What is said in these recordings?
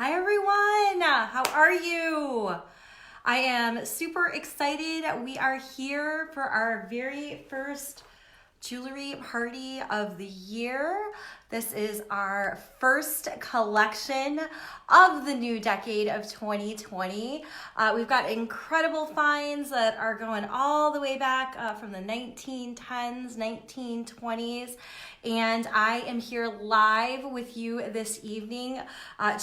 Hi everyone, how are you? I am super excited. We are here for our very first jewelry party of the year. This is our first collection of the new decade of 2020. We've got incredible finds that are going all the way back from the 1910s, 1920s. And I am here live with you this evening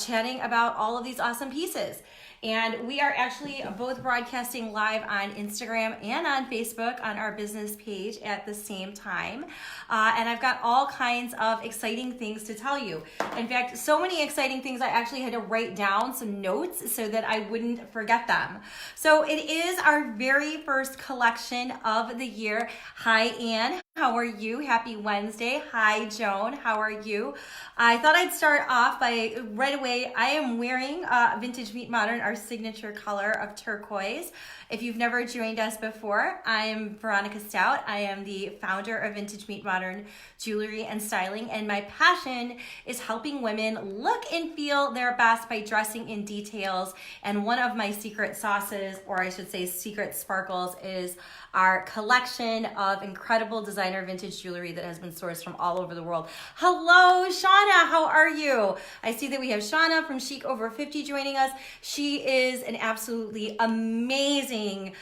chatting about all of these awesome pieces. And we are actually both broadcasting live on Instagram and on Facebook on our business page at the same time. And I've got all kinds of exciting things to tell you. In fact, so many exciting things I actually had to write down some notes so that I wouldn't forget them. So it is our very first collection of the year. Hi, Anne. How are you? Happy Wednesday. Hi, Joan. How are you? I thought I'd start off by right away. I am wearing Vintage Meet Modern, our signature color of turquoise. If you've never joined us before, I'm Veronica Stout. I am the founder of Vintage Meet Modern Jewelry and Styling, and my passion is helping women look and feel their best by dressing in details. And one of my secret sauces, or I should say secret sparkles, is our collection of incredible designer vintage jewelry that has been sourced from all over the world. Hello, Shauna, how are you? I see that we have Shauna from Chic Over 50 joining us. She is an absolutely amazing,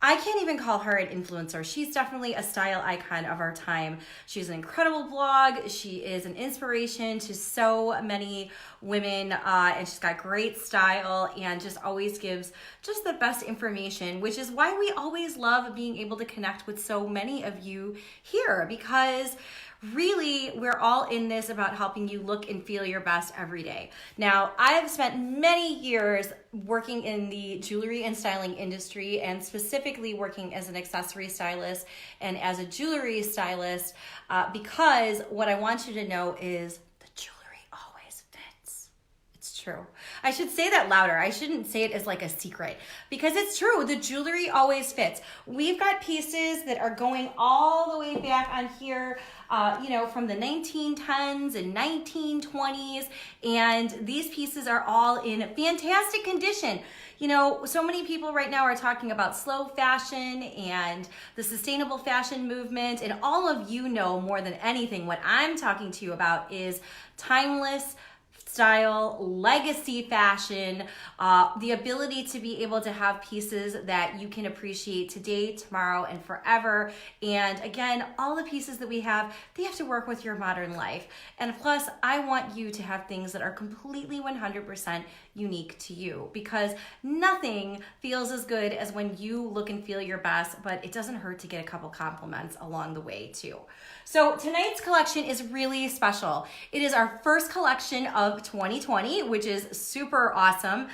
I can't even call her an influencer. She's definitely a style icon of our time. She's an incredible blog. She is an inspiration to so many women, and she's got great style and just always gives just the best information, which is why we always love being able to connect with so many of you here, because really, we're all in this about helping you look and feel your best every day. Now, I have spent many years working in the jewelry and styling industry, and specifically working as an accessory stylist and as a jewelry stylist, because what I want you to know is the jewelry always fits. It's true. I should say that louder. I shouldn't say it as like a secret, because it's true. The jewelry always fits. We've got pieces that are going all the way back on here, from the 1910s and 1920s, and these pieces are all in fantastic condition. So many people right now are talking about slow fashion and the sustainable fashion movement, and all of you know more than anything what I'm talking to you about is timeless style, legacy fashion, the ability to be able to have pieces that you can appreciate today, tomorrow, and forever. And again, all the pieces that we have, they have to work with your modern life. And plus, I want you to have things that are completely 100% unique to you, because nothing feels as good as when you look and feel your best, but it doesn't hurt to get a couple compliments along the way too. So tonight's collection is really special. It is our first collection of 2020, which is super awesome.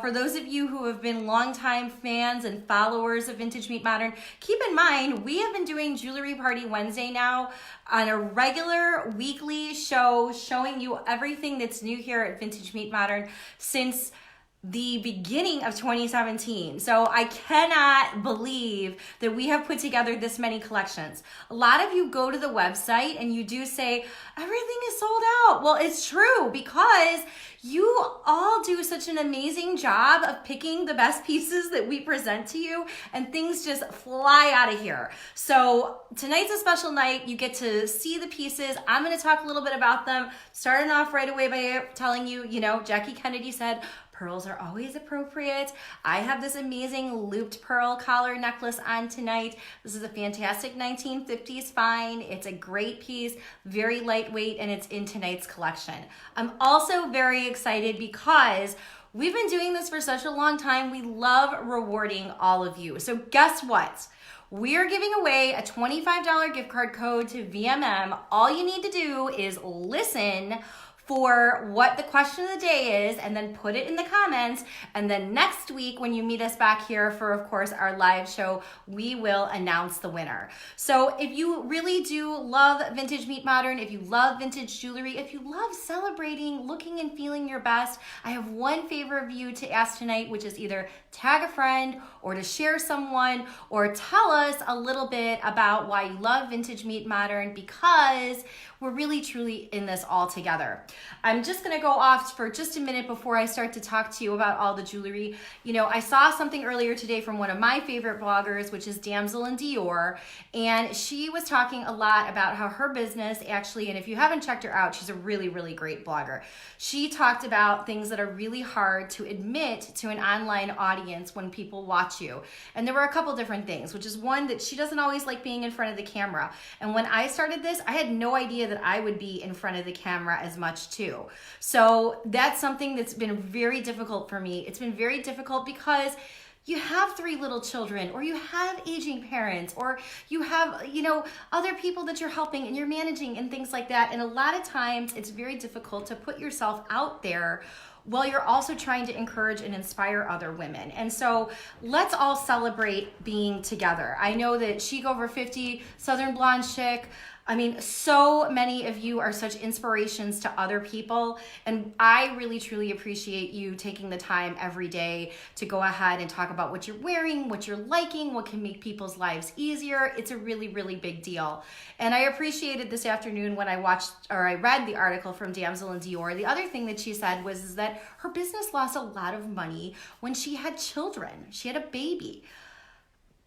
For those of you who have been longtime fans and followers of Vintage Meet Modern, keep in mind, we have been doing Jewelry Party Wednesday now on a regular weekly show, showing you everything that's new here at Vintage Meet Modern since the beginning of 2017. So I cannot believe that we have put together this many collections. A lot of you go to the website and you do say, everything is sold out. Well, it's true, because you all do such an amazing job of picking the best pieces that we present to you, and things just fly out of here. So tonight's a special night. You get to see the pieces. I'm going to talk a little bit about them, starting off right away by telling you, Jackie Kennedy said, pearls are always appropriate. I have this amazing looped pearl collar necklace on tonight. This is a fantastic 1950s find. It's a great piece, very lightweight, and it's in tonight's collection. I'm also very excited because we've been doing this for such a long time. We love rewarding all of you. So guess what? We're giving away a $25 gift card code to VMM. All you need to do is listen for what the question of the day is, and then put it in the comments. And then next week, when you meet us back here for, of course, our live show, we will announce the winner. So if you really do love Vintage Meet Modern, if you love vintage jewelry, if you love celebrating, looking and feeling your best, I have one favor of you to ask tonight, which is either tag a friend or to share someone, or tell us a little bit about why you love Vintage Meet Modern, because we're really truly in this all together. I'm just gonna go off for just a minute before I start to talk to you about all the jewelry. You know, I saw something earlier today from one of my favorite bloggers, which is Damsel in Dior, and she was talking a lot about how her business actually, and if you haven't checked her out, she's a really, really great blogger. She talked about things that are really hard to admit to an online audience when people watch you. And there were a couple different things, which is one, that she doesn't always like being in front of the camera. And when I started this, I had no idea that I would be in front of the camera as much too. So that's something that's been very difficult for me. It's been very difficult because you have 3 little children, or you have aging parents, or you have, you know, other people that you're helping and you're managing and things like that. And a lot of times it's very difficult to put yourself out there while you're also trying to encourage and inspire other women. And so let's all celebrate being together. I know that Chic Over 50, Southern Blonde Chic, I mean, so many of you are such inspirations to other people, and I really truly appreciate you taking the time every day to go ahead and talk about what you're wearing, what you're liking, what can make people's lives easier. It's a really, really big deal. And I appreciated this afternoon when I read the article from Damsel in Dior. The other thing that she said was that her business lost a lot of money when she had children. She had a baby.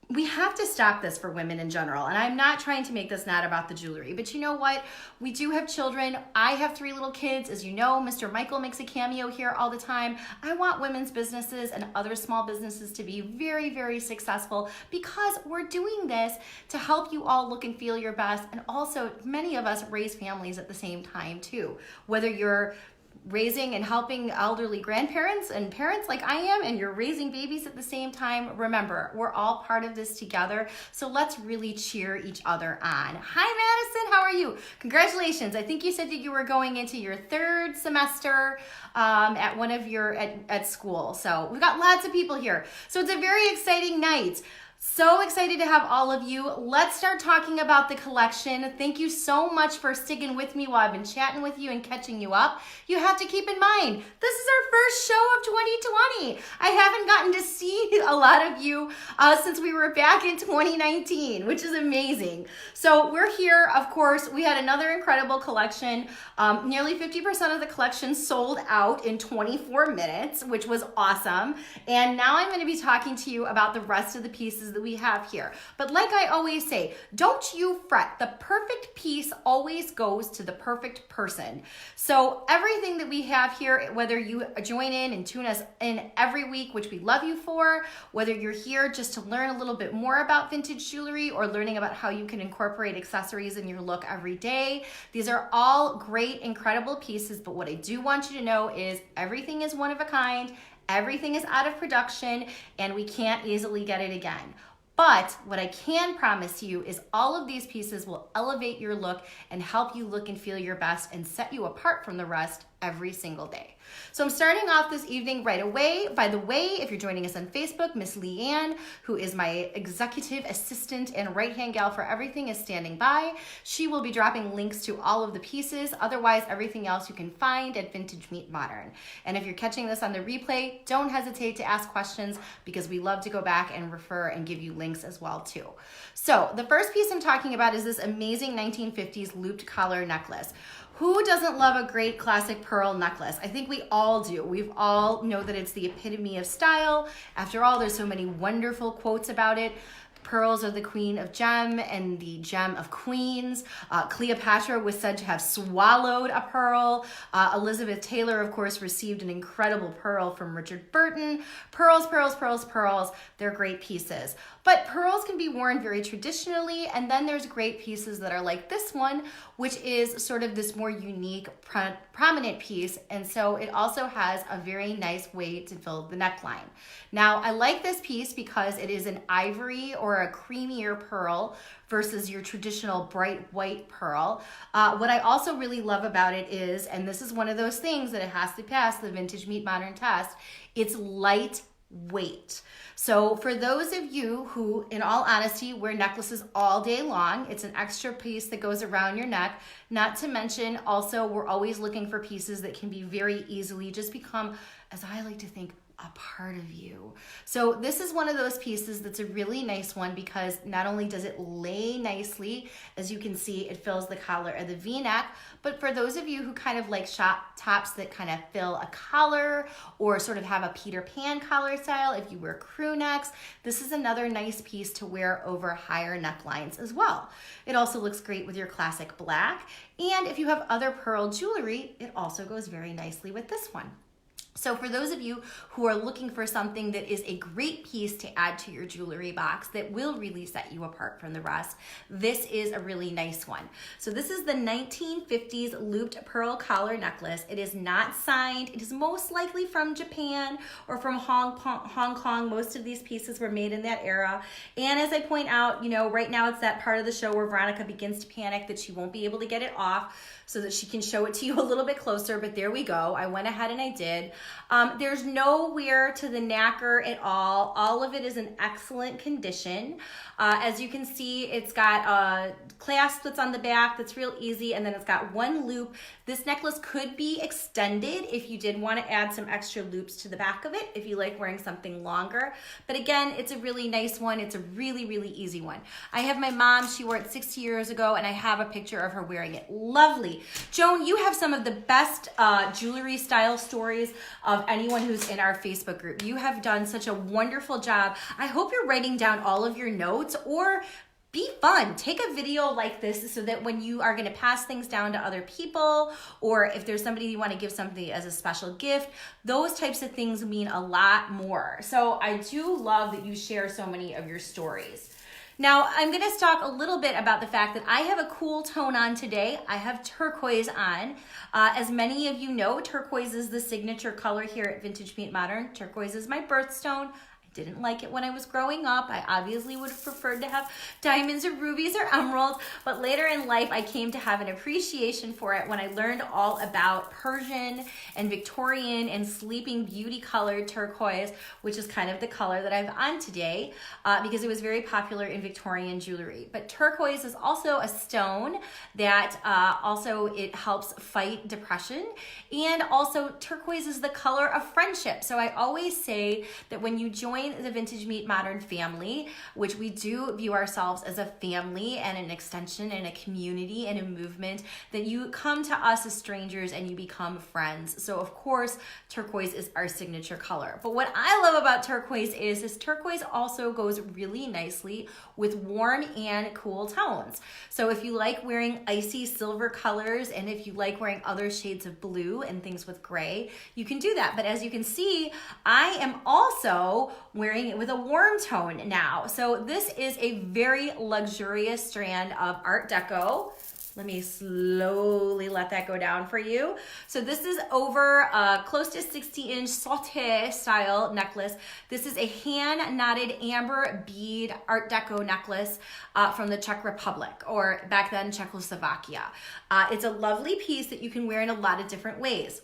We have to stop this for women in general. And I'm not trying to make this not about the jewelry, but you know what? We do have children. I have 3 little kids. As you know, Mr. Michael makes a cameo here all the time. I want women's businesses and other small businesses to be very, very successful, because we're doing this to help you all look and feel your best. And also, many of us raise families at the same time too. Whether you're raising and helping elderly grandparents and parents like I am, and you're raising babies at the same time, remember, we're all part of this together. So let's really cheer each other on. Hi, Madison, how are you? Congratulations. I think you said that you were going into your 3rd semester at one of your, at school. So we've got lots of people here. So it's a very exciting night. So excited to have all of you. Let's start talking about the collection. Thank you so much for sticking with me while I've been chatting with you and catching you up. You have to keep in mind, this is our first show of 2020. I haven't gotten to see a lot of you since we were back in 2019, which is amazing. So we're here, of course. We had another incredible collection. Nearly 50% of the collection sold out in 24 minutes, which was awesome. And now I'm going to be talking to you about the rest of the pieces that we have here. But like I always say, don't you fret. The perfect piece always goes to the perfect person. So everything that we have here, whether you join in and tune us in every week, which we love you for, whether you're here just to learn a little bit more about vintage jewelry or learning about how you can incorporate accessories in your look every day, these are all great, incredible pieces. But what I do want you to know is everything is one of a kind. Everything is out of production, and we can't easily get it again. But what I can promise you is all of these pieces will elevate your look and help you look and feel your best and set you apart from the rest every single day. So I'm starting off this evening right away. By the way, if you're joining us on Facebook, Miss Leanne, who is my executive assistant and right-hand gal for everything, is standing by. She will be dropping links to all of the pieces. Otherwise, everything else you can find at Vintage Meet Modern. And if you're catching this on the replay, don't hesitate to ask questions, because we love to go back and refer and give you links as well too. So the first piece I'm talking about is this amazing 1950s looped collar necklace. Who doesn't love a great classic pearl necklace? I think we all do. We all know that it's the epitome of style. After all, there's so many wonderful quotes about it. Pearls are the queen of gem and the gem of queens. Cleopatra was said to have swallowed a pearl. Elizabeth Taylor, of course, received an incredible pearl from Richard Burton. Pearls, pearls, pearls, pearls. They're great pieces. But pearls can be worn very traditionally, and then there's great pieces that are like this one, which is sort of this more unique, prominent piece, and so it also has a very nice way to fill the neckline. Now, I like this piece because it is an ivory or a creamier pearl versus your traditional bright white pearl. What I also really love about it is, and this is one of those things that it has to pass the Vintage Meet Modern test, it's lightweight. So for those of you who, in all honesty, wear necklaces all day long, it's an extra piece that goes around your neck. Not to mention, also, we're always looking for pieces that can be very easily just become, as I like to think, a part of you. So this is one of those pieces that's a really nice one because not only does it lay nicely, as you can see, it fills the collar of the V-neck, but for those of you who kind of like tops that kind of fill a collar or sort of have a Peter Pan collar style, if you wear crew necks, this is another nice piece to wear over higher necklines as well. It also looks great with your classic black, and if you have other pearl jewelry, it also goes very nicely with this one. So for those of you who are looking for something that is a great piece to add to your jewelry box that will really set you apart from the rest, this is a really nice one. So this is the 1950s looped pearl collar necklace. It is not signed. It is most likely from Japan or from Hong Kong. Most of these pieces were made in that era. And as I point out, you know, right now it's that part of the show where Veronica begins to panic that she won't be able to get it off so that she can show it to you a little bit closer, but there we go. I went ahead and I did. There's no wear to the knacker at all. All of it is in excellent condition. As you can see, it's got a clasp that's on the back that's real easy, and then it's got one loop. This necklace could be extended if you did want to add some extra loops to the back of it, if you like wearing something longer. But again, it's a really nice one. It's a really, really easy one. I have my mom, she wore it 60 years ago, and I have a picture of her wearing it. Lovely. Joan, you have some of the best jewelry style stories of anyone who's in our Facebook group. You have done such a wonderful job. I hope you're writing down all of your notes, or be fun. Take a video like this so that when you are going to pass things down to other people, or if there's somebody you want to give something as a special gift, those types of things mean a lot more. So I do love that you share so many of your stories. Now, I'm going to talk a little bit about the fact that I have a cool tone on today. I have turquoise on. As many of you know, turquoise is the signature color here at Vintage Meet Modern. Turquoise is my birthstone. Didn't like it when I was growing up. I obviously would have preferred to have diamonds or rubies or emeralds, but later in life I came to have an appreciation for it when I learned all about Persian and Victorian and Sleeping Beauty colored turquoise, which is kind of the color that I'm on today, because it was very popular in Victorian jewelry. But turquoise is also a stone that also it helps fight depression, and also turquoise is the color of friendship. So I always say that when you join the Vintage Meet Modern family, which we do view ourselves as a family and an extension and a community and a movement, that you come to us as strangers and you become friends. So of course, turquoise is our signature color. But what I love about turquoise is turquoise also goes really nicely with warm and cool tones. So if you like wearing icy silver colors, and if you like wearing other shades of blue and things with gray, you can do that. But as you can see, I am also wearing it with a warm tone now. So this is a very luxurious strand of Art Deco. Let me slowly let that go down for you. So this is over a close to 60-inch sauté style necklace. This is a hand knotted amber bead Art Deco necklace from the Czech Republic, or back then Czechoslovakia. It's a lovely piece that you can wear in a lot of different ways.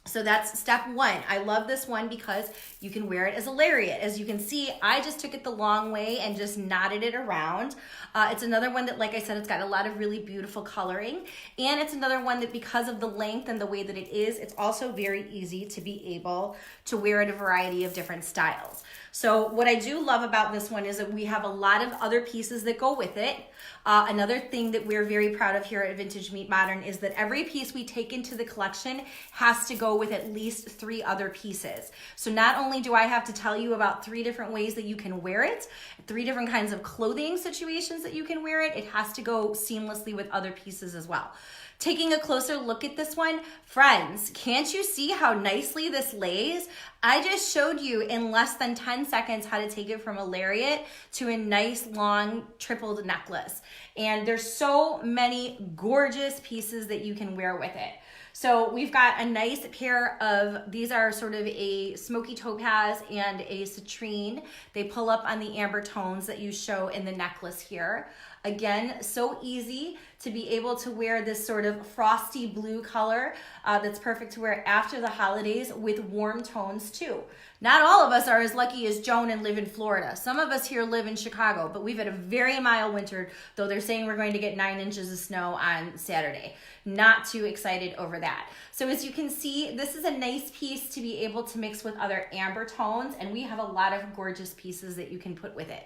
So that's step one. I love this one because you can wear it as a lariat. As you can see, I just took it the long way and just knotted it around. It's another one that, like I said, it's got a lot of really beautiful coloring. And it's another one that, because of the length and the way that it is, it's also very easy to be able to wear in a variety of different styles. So what I do love about this one is that we have a lot of other pieces that go with it. Another thing that we're very proud of here at Vintage Meet Modern is that every piece we take into the collection has to go with at least 3 other pieces. So not only do I have to tell you about 3 different ways that you can wear it, 3 different kinds of clothing situations that you can wear it, it has to go seamlessly with other pieces as well. Taking a closer look at this one, friends, can't you see how nicely this lays? I just showed you in less than 10 seconds how to take it from a lariat to a nice long tripled necklace. And there's so many gorgeous pieces that you can wear with it. So we've got a nice pair of, these are sort of a smoky topaz and a citrine. They pull up on the amber tones that you show in the necklace here. Again, so easy to be able to wear this sort of frosty blue color that's perfect to wear after the holidays with warm tones too. Not all of us are as lucky as Joan and live in Florida. Some of us here live in Chicago, but we've had a very mild winter, though they're saying we're going to get 9 inches of snow on Saturday. Not too excited over that. So as you can see, this is a nice piece to be able to mix with other amber tones, and we have a lot of gorgeous pieces that you can put with it.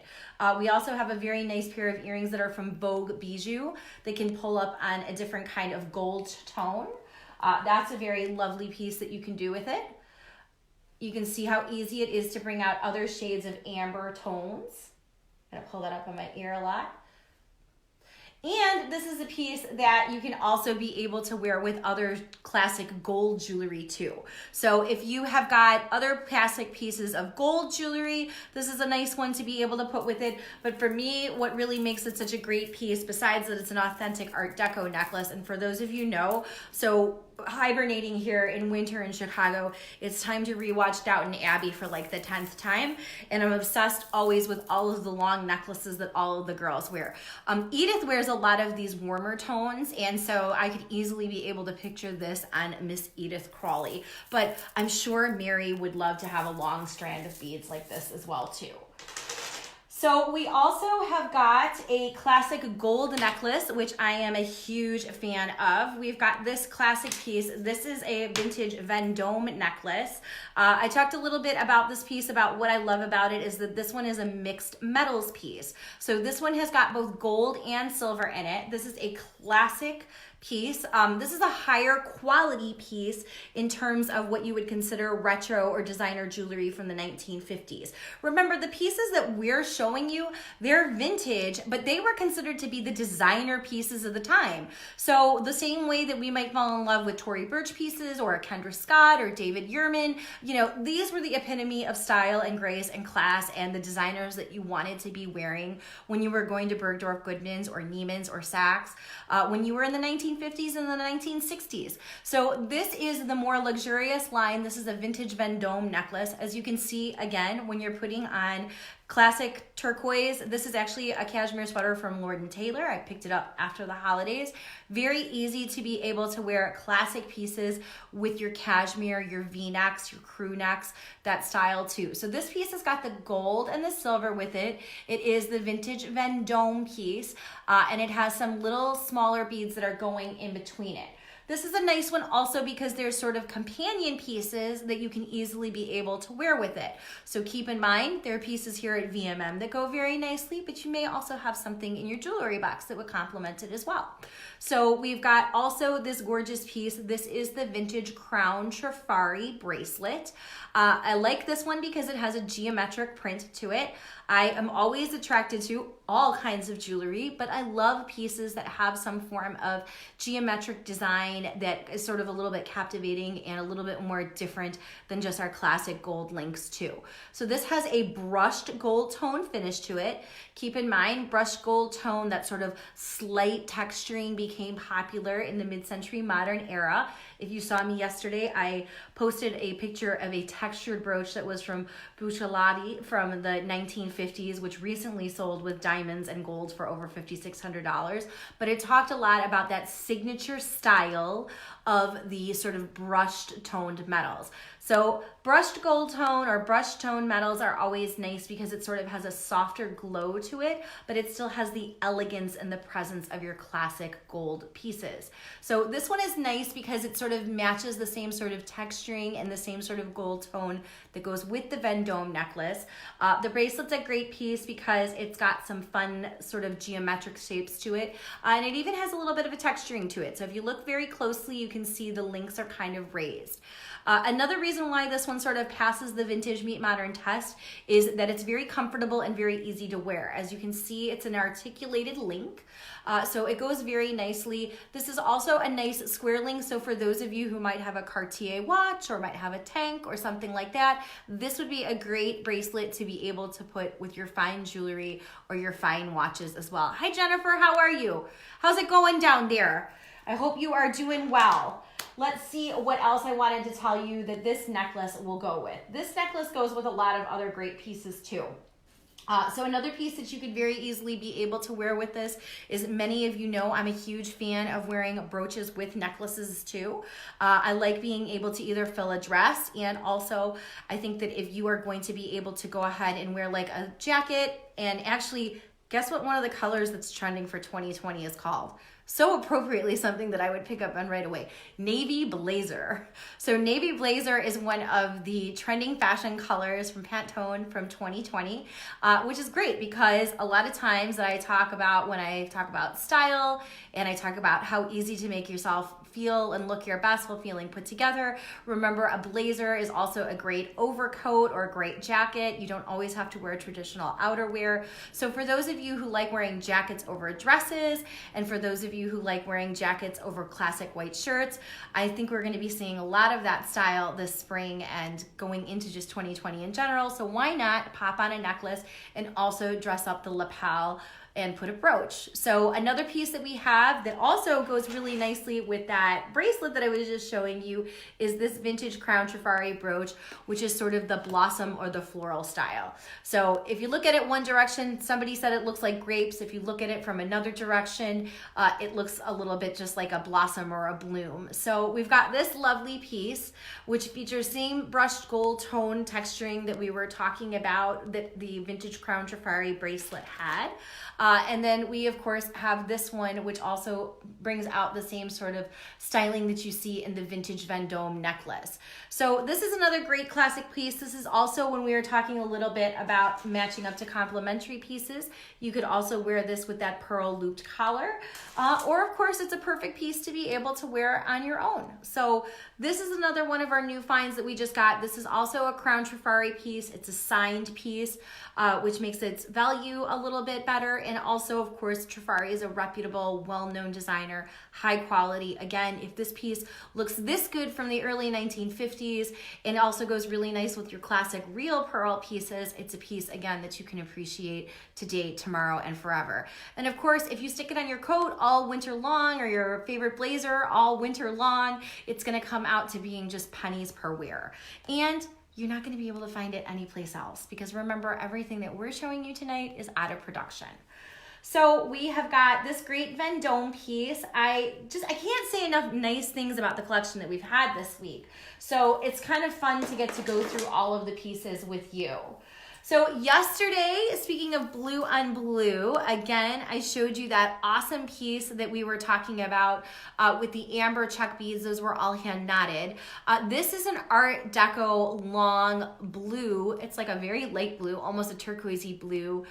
We also have a very nice pair of earrings that are from Vogue Bijou. They can pull up on a different kind of gold tone. That's a very lovely piece that you can do with it. You can see how easy it is to bring out other shades of amber tones. I'm gonna pull that up on my ear a lot. And this is a piece that you can also be able to wear with other classic gold jewelry too. So if you have got other classic pieces of gold jewelry, this is a nice one to be able to put with it. But for me, what really makes it such a great piece, besides that it's an authentic Art Deco necklace, and for those of you know, so hibernating here in winter in Chicago, it's time to rewatch Downton Abbey for like the 10th time, and I'm obsessed always with all of the long necklaces that all of the girls wear. Edith wears a lot of these warmer tones, and so I could easily be able to picture this on Miss Edith Crawley, but I'm sure Mary would love to have a long strand of beads like this as well too. So we also have got a classic gold necklace, which I am a huge fan of. We've got this classic piece. This is a vintage Vendome necklace. I talked a little bit about this piece, about what I love about it is that this one is a mixed metals piece. So this one has got both gold and silver in it. This is a classic piece. This is a higher quality piece in terms of what you would consider retro or designer jewelry from the 1950s. Remember, the pieces that we're showing you, they're vintage, but they were considered to be the designer pieces of the time. So the same way that we might fall in love with Tory Burch pieces or Kendra Scott or David Yurman, you know, these were the epitome of style and grace and class and the designers that you wanted to be wearing when you were going to Bergdorf Goodman's or Neiman's or Saks, when you were in the 1950s and the 1960s. So this is the more luxurious line. This is a vintage Vendome necklace. As you can see, again, when you're putting on classic turquoise, this is actually a cashmere sweater from Lord & Taylor. I picked it up after the holidays. Very easy to be able to wear classic pieces with your cashmere, your V-necks, your crew necks, that style too. So this piece has got the gold and the silver with it. It is the vintage Vendome piece, and it has some little smaller beads that are going in between it. This is a nice one also because there's sort of companion pieces that you can easily be able to wear with it. So keep in mind, there are pieces here at VMM that go very nicely, but you may also have something in your jewelry box that would complement it as well. So we've got also this gorgeous piece. This is the vintage Crown Trifari bracelet. I like this one because it has a geometric print to it. I am always attracted to all kinds of jewelry, but I love pieces that have some form of geometric design that is sort of a little bit captivating and a little bit more different than just our classic gold links too. So this has a brushed gold tone finish to it. Keep in mind, brushed gold tone, that sort of slight texturing became popular in the mid-century modern era. If you saw me yesterday, I posted a picture of a textured brooch that was from Buccellati from the 1950s, which recently sold with diamonds and gold for over $5,600. But it talked a lot about that signature style of the sort of brushed toned metals. So brushed gold tone or brushed tone metals are always nice because it sort of has a softer glow to it, but it still has the elegance and the presence of your classic gold pieces. So this one is nice because it sort of matches the same sort of texturing and the same sort of gold tone that goes with the Vendome necklace. The bracelet's a great piece because it's got some fun sort of geometric shapes to it, and it even has a little bit of a texturing to it. So if you look very closely, you can see the links are kind of raised. Another reason why this one sort of passes the vintage meet modern test is that it's very comfortable and very easy to wear. As you can see, it's an articulated link, so it goes very nicely. This is also a nice square link, so for those of you who might have a Cartier watch or might have a tank or something like that, this would be a great bracelet to be able to put with your fine jewelry or your fine watches as well. Hi Jennifer, how are you? How's it going down there? I hope you are doing well. Let's see what else I wanted to tell you that this necklace will go with. This necklace goes with a lot of other great pieces too. So another piece that you could very easily be able to wear with this is, many of you know I'm a huge fan of wearing brooches with necklaces too. I like being able to either fill a dress, and also I think that if you are going to be able to go ahead and wear like a jacket, and actually guess what one of the colors that's trending for 2020 is called? So appropriately, something that I would pick up on right away, navy blazer. So navy blazer is one of the trending fashion colors from Pantone from 2020, which is great because a lot of times that I talk about when I talk about style and I talk about how easy to make yourself feel and look your best while feeling put together. Remember, a blazer is also a great overcoat or a great jacket. You don't always have to wear traditional outerwear. So for those of you who like wearing jackets over dresses, and for those of you who like wearing jackets over classic white shirts, I think we're going to be seeing a lot of that style this spring and going into just 2020 in general. So why not pop on a necklace and also dress up the lapel and put a brooch. So another piece that we have that also goes really nicely with that bracelet that I was just showing you is this vintage crown trifari brooch, which is sort of the blossom or the floral style. So if you look at it one direction, somebody said it looks like grapes. If you look at it from another direction, it looks a little bit just like a blossom or a bloom. So we've got this lovely piece, which features same brushed gold tone texturing that we were talking about that the vintage crown trifari bracelet had. And then we, of course, have this one, which also brings out the same sort of styling that you see in the vintage Vendome necklace. So this is another great classic piece. This is also when we were talking a little bit about matching up to complementary pieces. You could also wear this with that pearl looped collar. Or, of course, it's a perfect piece to be able to wear on your own. So this is another one of our new finds that we just got. This is also a crown trifari piece. It's a signed piece, which makes its value a little bit better. And also, of course, Trifari is a reputable, well-known designer, high quality. Again, if this piece looks this good from the early 1950s and also goes really nice with your classic real pearl pieces, it's a piece, again, that you can appreciate today, tomorrow, and forever. And of course, if you stick it on your coat all winter long, or your favorite blazer all winter long, it's gonna come out to being just pennies per wear. And you're not going to be able to find it anyplace else, because remember, everything that we're showing you tonight is out of production. So we have got this great Vendome piece. I can't say enough nice things about the collection that we've had this week. So it's kind of fun to get to go through all of the pieces with you. So yesterday, speaking of blue on blue, again, I showed you that awesome piece that we were talking about with the amber check beads. Those were all hand knotted. This is an Art Deco long blue. It's like a very light blue, almost a turquoisey blue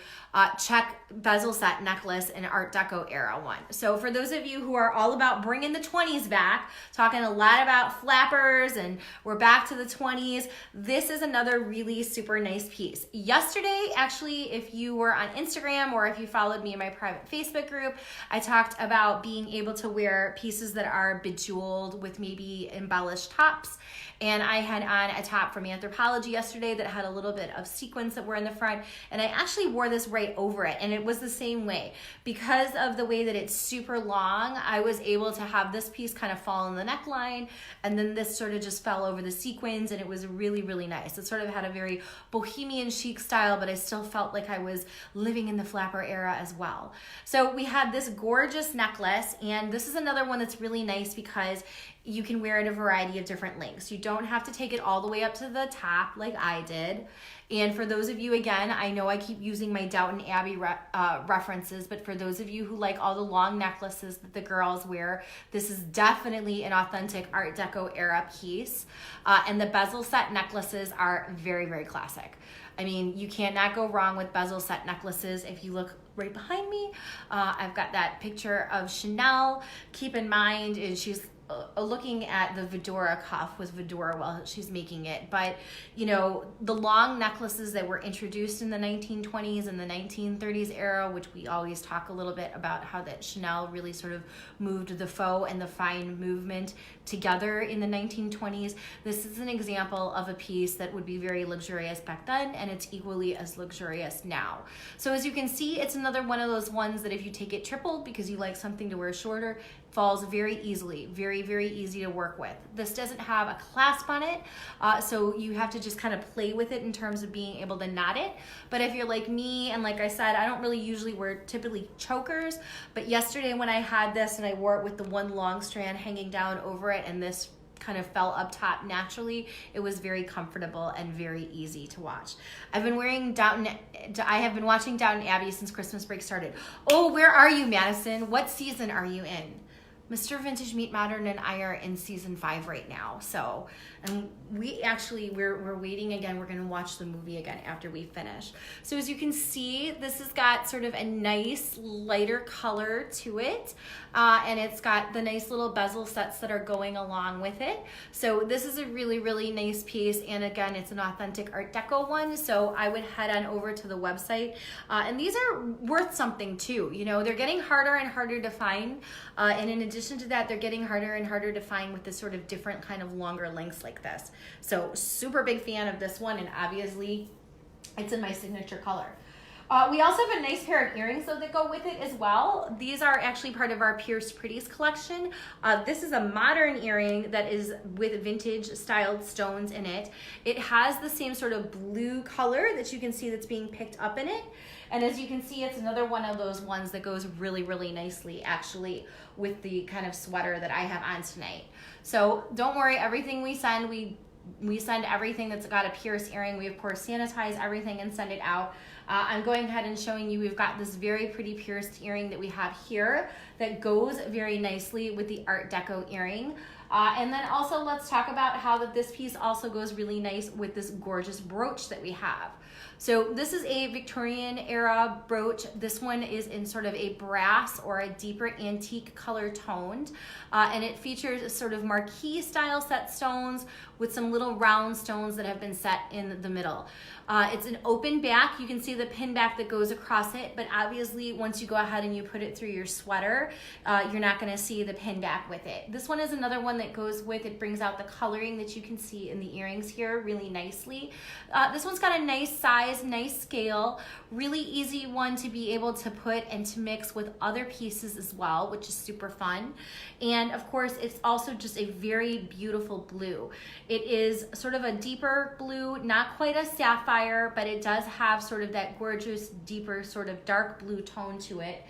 check bezel set necklace, an Art Deco era one. So for those of you who are all about bringing the 20s back, talking a lot about flappers and we're back to the 20s, this is another really super nice piece. Yesterday, actually, if you were on Instagram or if you followed me in my private Facebook group, I talked about being able to wear pieces that are bejeweled with maybe embellished tops. And I had on a top from Anthropology yesterday that had a little bit of sequins that were in the front. And I actually wore this right over it. And it was the same way. Because of the way that it's super long, I was able to have this piece kind of fall in the neckline. And then this sort of just fell over the sequins. And it was really, really nice. It sort of had a very bohemian chic style, but I still felt like I was living in the flapper era as well. So we had this gorgeous necklace. And this is another one that's really nice because you can wear it a variety of different lengths. You don't have to take it all the way up to the top like I did. And for those of you, again, I know I keep using my Downton Abbey references, but for those of you who like all the long necklaces that the girls wear, this is definitely an authentic Art Deco era piece. And the bezel set necklaces are very, very classic. I mean, you cannot go wrong with bezel set necklaces. If you look right behind me, I've got that picture of Chanel. Keep in mind, she's looking at the Fedora cuff with Fedora while she's making it. But, you know, the long necklaces that were introduced in the 1920s and the 1930s era, which we always talk a little bit about how that Chanel really sort of moved the faux and the fine movement together in the 1920s. This is an example of a piece that would be very luxurious back then, and it's equally as luxurious now. So as you can see, it's another one of those ones that if you take it tripled because you like something to wear shorter, falls very easily, very very, very easy to work with. This doesn't have a clasp on it, so you have to just kind of play with it in terms of being able to knot it. But if you're like me, and like I said, I don't really usually wear typically chokers, but yesterday when I had this and I wore it with the one long strand hanging down over it, and this kind of fell up top naturally, it was very comfortable and very easy to watch. I have been watching Downton Abbey since Christmas break started. Oh, where are you, Madison? What season are you in? Mr. Vintage Meet Modern and I are in season 5 right now. So, and we're waiting again. We're going to watch the movie again after we finish. So as you can see, this has got sort of a nice lighter color to it. And it's got the nice little bezel sets that are going along with it. So this is a really, really nice piece. And again, it's an authentic Art Deco one. So I would head on over to the website. And these are worth something too. You know, they're getting harder and harder to find. And in addition to that, they're getting harder and harder to find with this sort of different kind of longer lengths like this. So super big fan of this one, and obviously it's in my signature color. We also have a nice pair of earrings though that go with it as well. These are actually part of our Pierced Pretties collection. This is a modern earring that is with vintage styled stones in it. It has the same sort of blue color that you can see that's being picked up in it. And as you can see, it's another one of those ones that goes really, really nicely actually with the kind of sweater that I have on tonight. So don't worry, everything we send, we send everything that's got a pierced earring. We of course sanitize everything and send it out. I'm going ahead and showing you, we've got this very pretty pierced earring that we have here that goes very nicely with the Art Deco earring. And then also let's talk about how that this piece also goes really nice with this gorgeous brooch that we have. So this is a Victorian era brooch. This one is in sort of a brass or a deeper antique color toned. And it features a sort of marquee style set stones with some little round stones that have been set in the middle. It's an open back. You can see the pin back that goes across it, but obviously once you go ahead and you put it through your sweater, you're not gonna see the pin back with it. This one is another one that goes with, it brings out the coloring that you can see in the earrings here really nicely. This one's got a nice size, nice scale, really easy one to be able to put and to mix with other pieces as well, which is super fun. And of course, it's also just a very beautiful blue. It is sort of a deeper blue, not quite a sapphire, but it does have sort of that gorgeous, deeper sort of dark blue tone to it.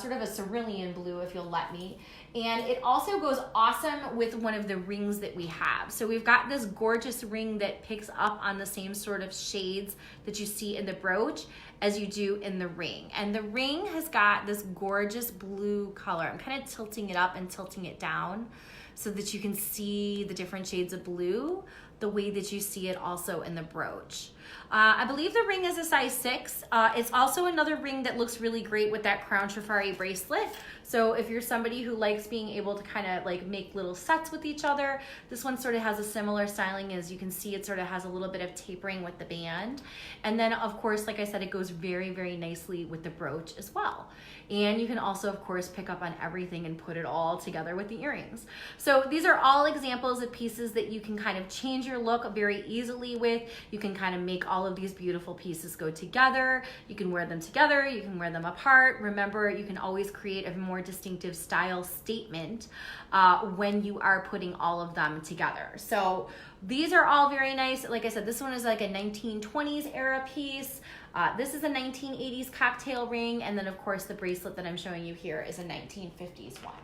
Sort of a cerulean blue, if you'll let me. And it also goes awesome with one of the rings that we have. So we've got this gorgeous ring that picks up on the same sort of shades that you see in the brooch as you do in the ring. And the ring has got this gorgeous blue color. I'm kind of tilting it up and tilting it down so that you can see the different shades of blue the way that you see it also in the brooch. I believe the ring is a size 6. It's also another ring that looks really great with that Crown Trifari bracelet. So if you're somebody who likes being able to kind of like make little sets with each other, this one sort of has a similar styling. As you can see, it sort of has a little bit of tapering with the band. And then of course, like I said, it goes very, very nicely with the brooch as well. And you can also, of course, pick up on everything and put it all together with the earrings. So these are all examples of pieces that you can kind of change your look very easily with. You can kind of make all of these beautiful pieces go together. You can wear them together, you can wear them apart. Remember, you can always create a more distinctive style statement when you are putting all of them together. So these are all very nice. Like I said, this one is like a 1920s era piece. This is a 1980s cocktail ring, and then of course the bracelet that I'm showing you here is a 1950s one.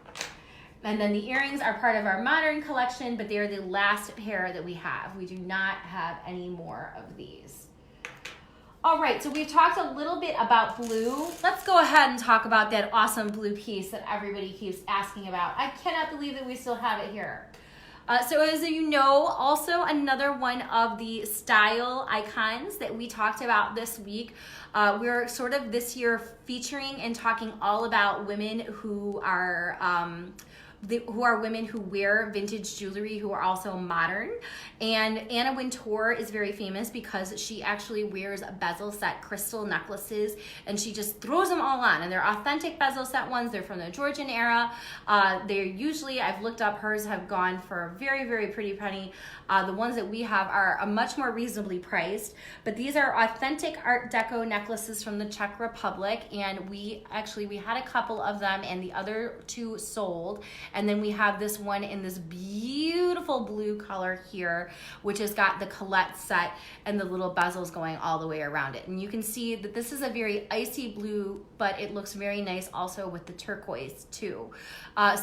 And then the earrings are part of our modern collection, but they are the last pair that we have. We do not have any more of these. All right, so we've talked a little bit about blue. Let's go ahead and talk about that awesome blue piece that everybody keeps asking about. I cannot believe that we still have it here. So as you know, also another one of the style icons that we talked about this week, we're sort of this year featuring and talking all about women who are women who wear vintage jewelry, who are also modern. And Anna Wintour is very famous because she actually wears bezel set crystal necklaces, and she just throws them all on. And they're authentic bezel set ones. They're from the Georgian era. They're usually, I've looked up, hers have gone for a very, very pretty penny. The ones that we have are much more reasonably priced, but these are authentic Art Deco necklaces from the Czech Republic, and we had a couple of them, and the other two sold. And then we have this one in this beautiful blue color here, which has got the colette set and the little bezels going all the way around it. And you can see that this is a very icy blue, but it looks very nice also with the turquoise too.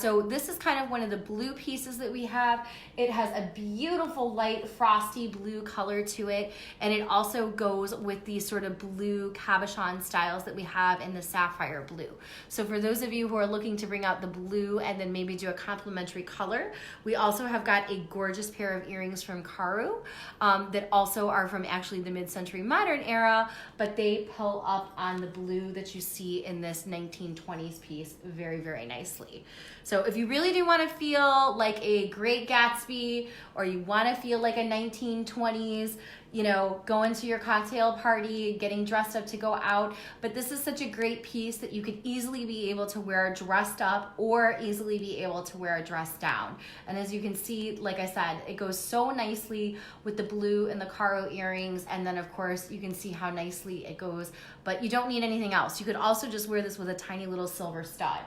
So this is kind of one of the blue pieces that we have. It has a beautiful light frosty blue color to it, and it also goes with these sort of blue cabochon styles that we have in the sapphire blue. So for those of you who are looking to bring out the blue and then maybe do a complementary color, we also have got a gorgeous pair of earrings from Karu that also are from actually the mid-century modern era, but they pull up on the blue that you see in this 1920s piece very, very nicely. So if you really do want to feel like a Great Gatsby, or you want to feel like a 1920s, you know, going to your cocktail party, getting dressed up to go out, but this is such a great piece that you could easily be able to wear dressed up or easily be able to wear dressed down. And as you can see, like I said, it goes so nicely with the blue and the Caro earrings, and then of course you can see how nicely it goes, but you don't need anything else. You could also just wear this with a tiny little silver stud.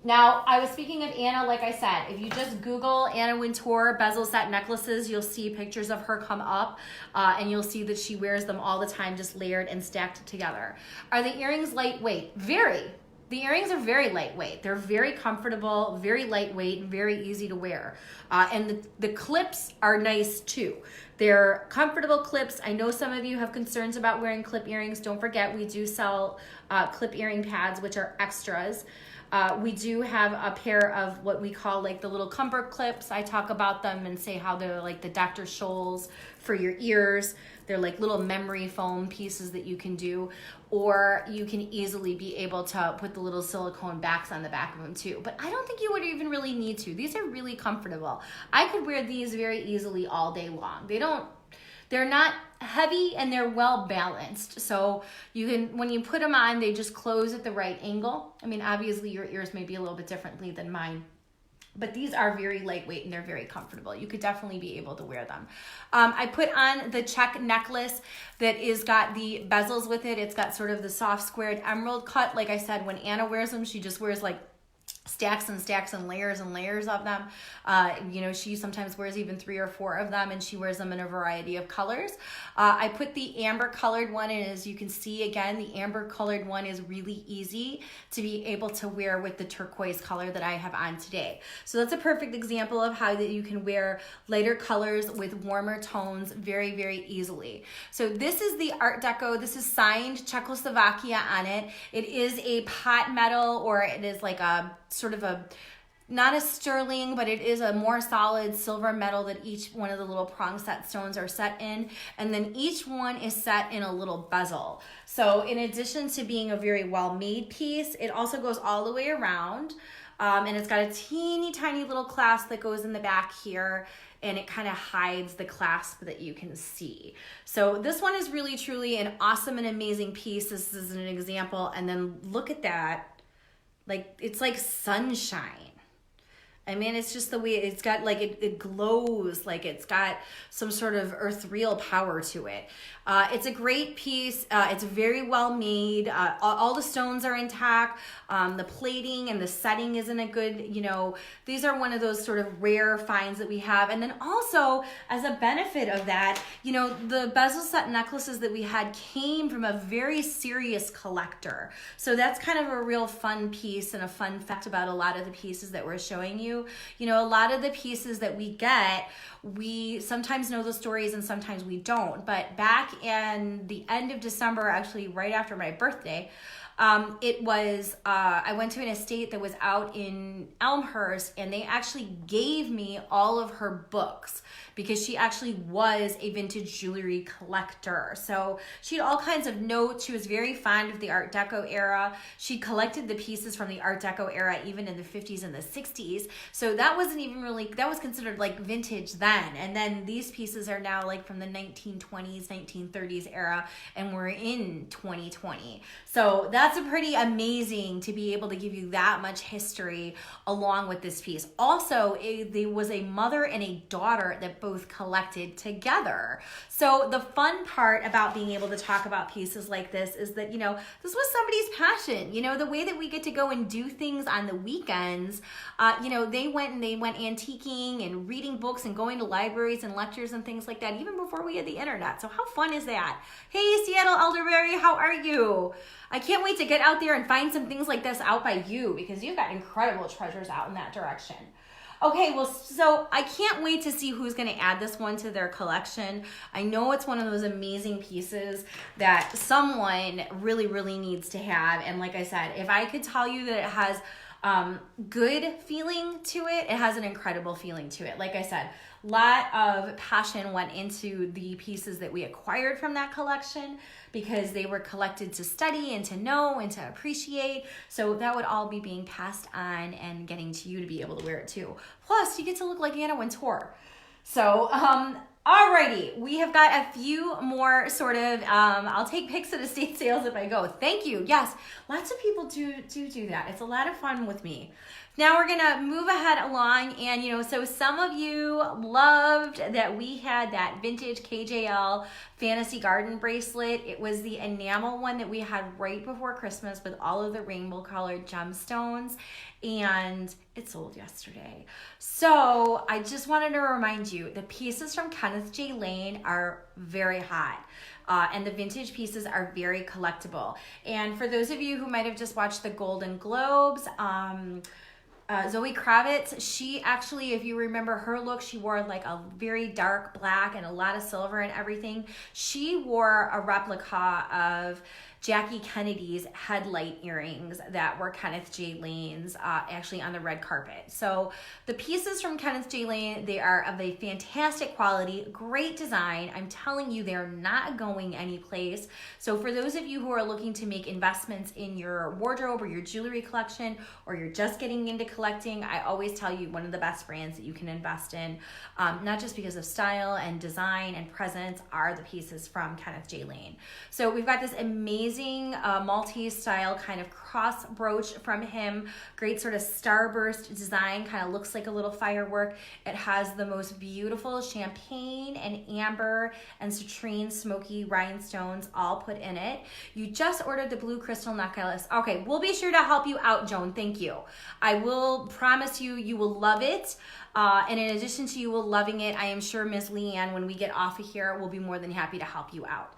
Now, I was speaking of Anna, like I said, if you just Google Anna Wintour bezel set necklaces, you'll see pictures of her come up, and you'll see that she wears them all the time, just layered and stacked together. Are the earrings lightweight? Very. The earrings are very lightweight. They're very comfortable, very lightweight, and very easy to wear. And the clips are nice too. They're comfortable clips. I know some of you have concerns about wearing clip earrings. Don't forget, we do sell clip earring pads, which are extras. We do have a pair of what we call like the little comfort clips. I talk about them and say how they're like the Dr. Scholl's for your ears. They're like little memory foam pieces that you can do, or you can easily be able to put the little silicone backs on the back of them too. But I don't think you would even really need to. These are really comfortable. I could wear these very easily all day long. They're not heavy, and they're well balanced. So you can, when you put them on, they just close at the right angle. I mean, obviously your ears may be a little bit differently than mine, but these are very lightweight and they're very comfortable. You could definitely be able to wear them. I put on the check necklace that is got the bezels with it. It's got sort of the soft squared emerald cut. Like I said, when Anna wears them, she just wears like stacks and stacks and layers of them. You know, she sometimes wears even 3 or 4 of them, and she wears them in a variety of colors. I put the amber colored one, and as you can see, again, the amber colored one is really easy to be able to wear with the turquoise color that I have on today. So that's a perfect example of how that you can wear lighter colors with warmer tones very, very easily. So this is the Art Deco. This is signed Czechoslovakia on it. It is a pot metal, or it is like a sort of a, not a sterling, but it is a more solid silver metal that each one of the little prong set stones are set in. And then each one is set in a little bezel. So in addition to being a very well-made piece, it also goes all the way around. And it's got a teeny tiny little clasp that goes in the back here, and it kind of hides the clasp that you can see. So this one is really truly an awesome and amazing piece. This is an example. And then look at that. Like, it's like sunshine. I mean, it's just the way it's got, like, it glows, like it's got some sort of ethereal power to it. It's a great piece. It's very well made. All the stones are intact. The plating and the setting isn't a good, you know, these are one of those sort of rare finds that we have. And then also, as a benefit of that, you know, the bezel set necklaces that we had came from a very serious collector. So that's kind of a real fun piece and a fun fact about a lot of the pieces that we're showing you. You know, a lot of the pieces that we get, we sometimes know the stories and sometimes we don't. But back in the end of December, actually right after my birthday, I went to an estate that was out in Elmhurst, and they actually gave me all of her books because she actually was a vintage jewelry collector. So she had all kinds of notes. She was very fond of the Art Deco era. She collected the pieces from the Art Deco era even in the 50s and the 60s. So that wasn't even really, that was considered like vintage then. And then these pieces are now like from the 1920s, 1930s era, and we're in 2020. So that's that's a pretty amazing to be able to give you that much history along with this piece. Also, there was a mother and a daughter that both collected together. So the fun part about being able to talk about pieces like this is that, you know, this was somebody's passion. You know, the way that we get to go and do things on the weekends, you know, they went antiquing and reading books and going to libraries and lectures and things like that, even before we had the internet. So how fun is that? Hey, Seattle Elderberry, how are you? I can't wait to get out there and find some things like this out by you, because you've got incredible treasures out in that direction. Okay, well, so I can't wait to see who's going to add this one to their collection. I know it's one of those amazing pieces that someone really, really needs to have. And like I said, if I could tell you that it has good feeling to it, it has an incredible feeling to it. Like I said, a lot of passion went into the pieces that we acquired from that collection, because they were collected to study and to know and to appreciate. So that would all be being passed on and getting to you to be able to wear it too. Plus, you get to look like Anna Wintour. So, alrighty, we have got a few more sort of, I'll take pics at estate sales if I go. Thank you. Yes, lots of people do that. It's a lot of fun with me. Now we're gonna move ahead along, and you know, so some of you loved that we had that vintage KJL Fantasy Garden bracelet. It was the enamel one that we had right before Christmas with all of the rainbow colored gemstones, and it sold yesterday. So I just wanted to remind you, the pieces from Kenneth J. Lane are very hot. And the vintage pieces are very collectible. And for those of you who might have just watched the Golden Globes, Zoe Kravitz, she actually, if you remember her look, she wore like a very dark black and a lot of silver and everything. She wore a replica of Jackie Kennedy's headlight earrings that were Kenneth J. Lane's actually on the red carpet. So the pieces from Kenneth J. Lane, they are of a fantastic quality, great design. I'm telling you, they're not going anyplace. So for those of you who are looking to make investments in your wardrobe or your jewelry collection, or you're just getting into collecting, I always tell you one of the best brands that you can invest in, not just because of style and design and presence, are the pieces from Kenneth J. Lane. So we've got this amazing Maltese style kind of cross brooch from him. Great sort of starburst design, kind of looks like a little firework. It has the most beautiful champagne and amber and citrine smoky rhinestones all put in it. You just ordered the blue crystal necklace. Okay, we'll be sure to help you out, Joan. Thank you. I will promise you, you will love it. And in addition to you loving it, I am sure Ms. Leanne, when we get off of here, will be more than happy to help you out.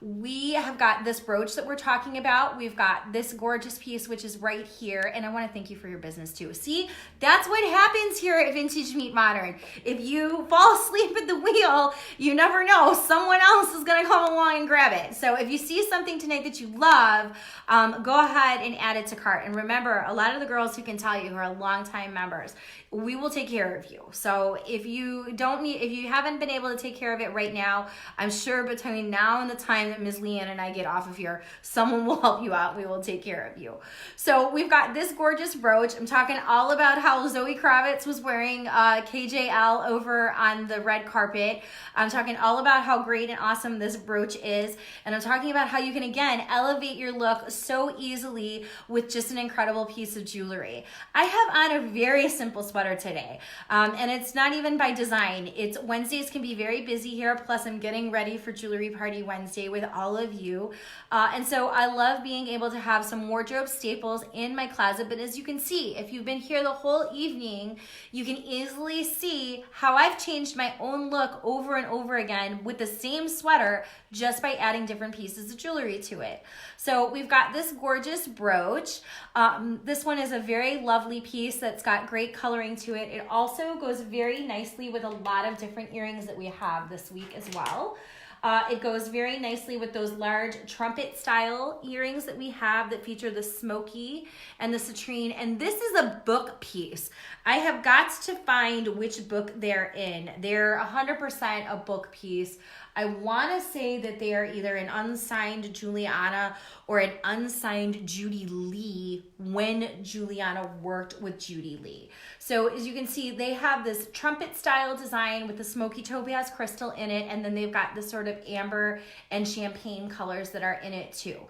We have got this brooch that we're talking about. We've got this gorgeous piece, which is right here. And I want to thank you for your business too. See, that's what happens here at Vintage Meet Modern. If you fall asleep at the wheel, you never know. Someone else is going to come along and grab it. So if you see something tonight that you love, go ahead and add it to cart. And remember, a lot of the girls who can tell you who are longtime members, we will take care of you. So if you haven't been able to take care of it right now, I'm sure between now and the time that Ms. Leanne and I get off of here, someone will help you out. We will take care of you. So we've got this gorgeous brooch. I'm talking all about how Zoe Kravitz was wearing KJL over on the red carpet. I'm talking all about how great and awesome this brooch is. And I'm talking about how you can, again, elevate your look so easily with just an incredible piece of jewelry. I have on a very simple sweater today. And it's not even by design. It's Wednesdays can be very busy here. Plus I'm getting ready for Jewelry Party Wednesday with all of you. And so I love being able to have some wardrobe staples in my closet. But as you can see, if you've been here the whole evening, you can easily see how I've changed my own look over and over again with the same sweater, just by adding different pieces of jewelry to it. So we've got this gorgeous brooch. This one is a very lovely piece that's got great coloring to it. It also goes very nicely with a lot of different earrings that we have this week as well. It goes very nicely with those large trumpet style earrings that we have that feature the smoky and the citrine. And this is a book piece. I have got to find which book they're in. They're 100% a book piece. I want to say that they are either an unsigned Juliana or an unsigned Judy Lee when Juliana worked with Judy Lee. So as you can see, they have this trumpet style design with the smoky topaz crystal in it, and then they've got this sort of amber and champagne colors that are in it too.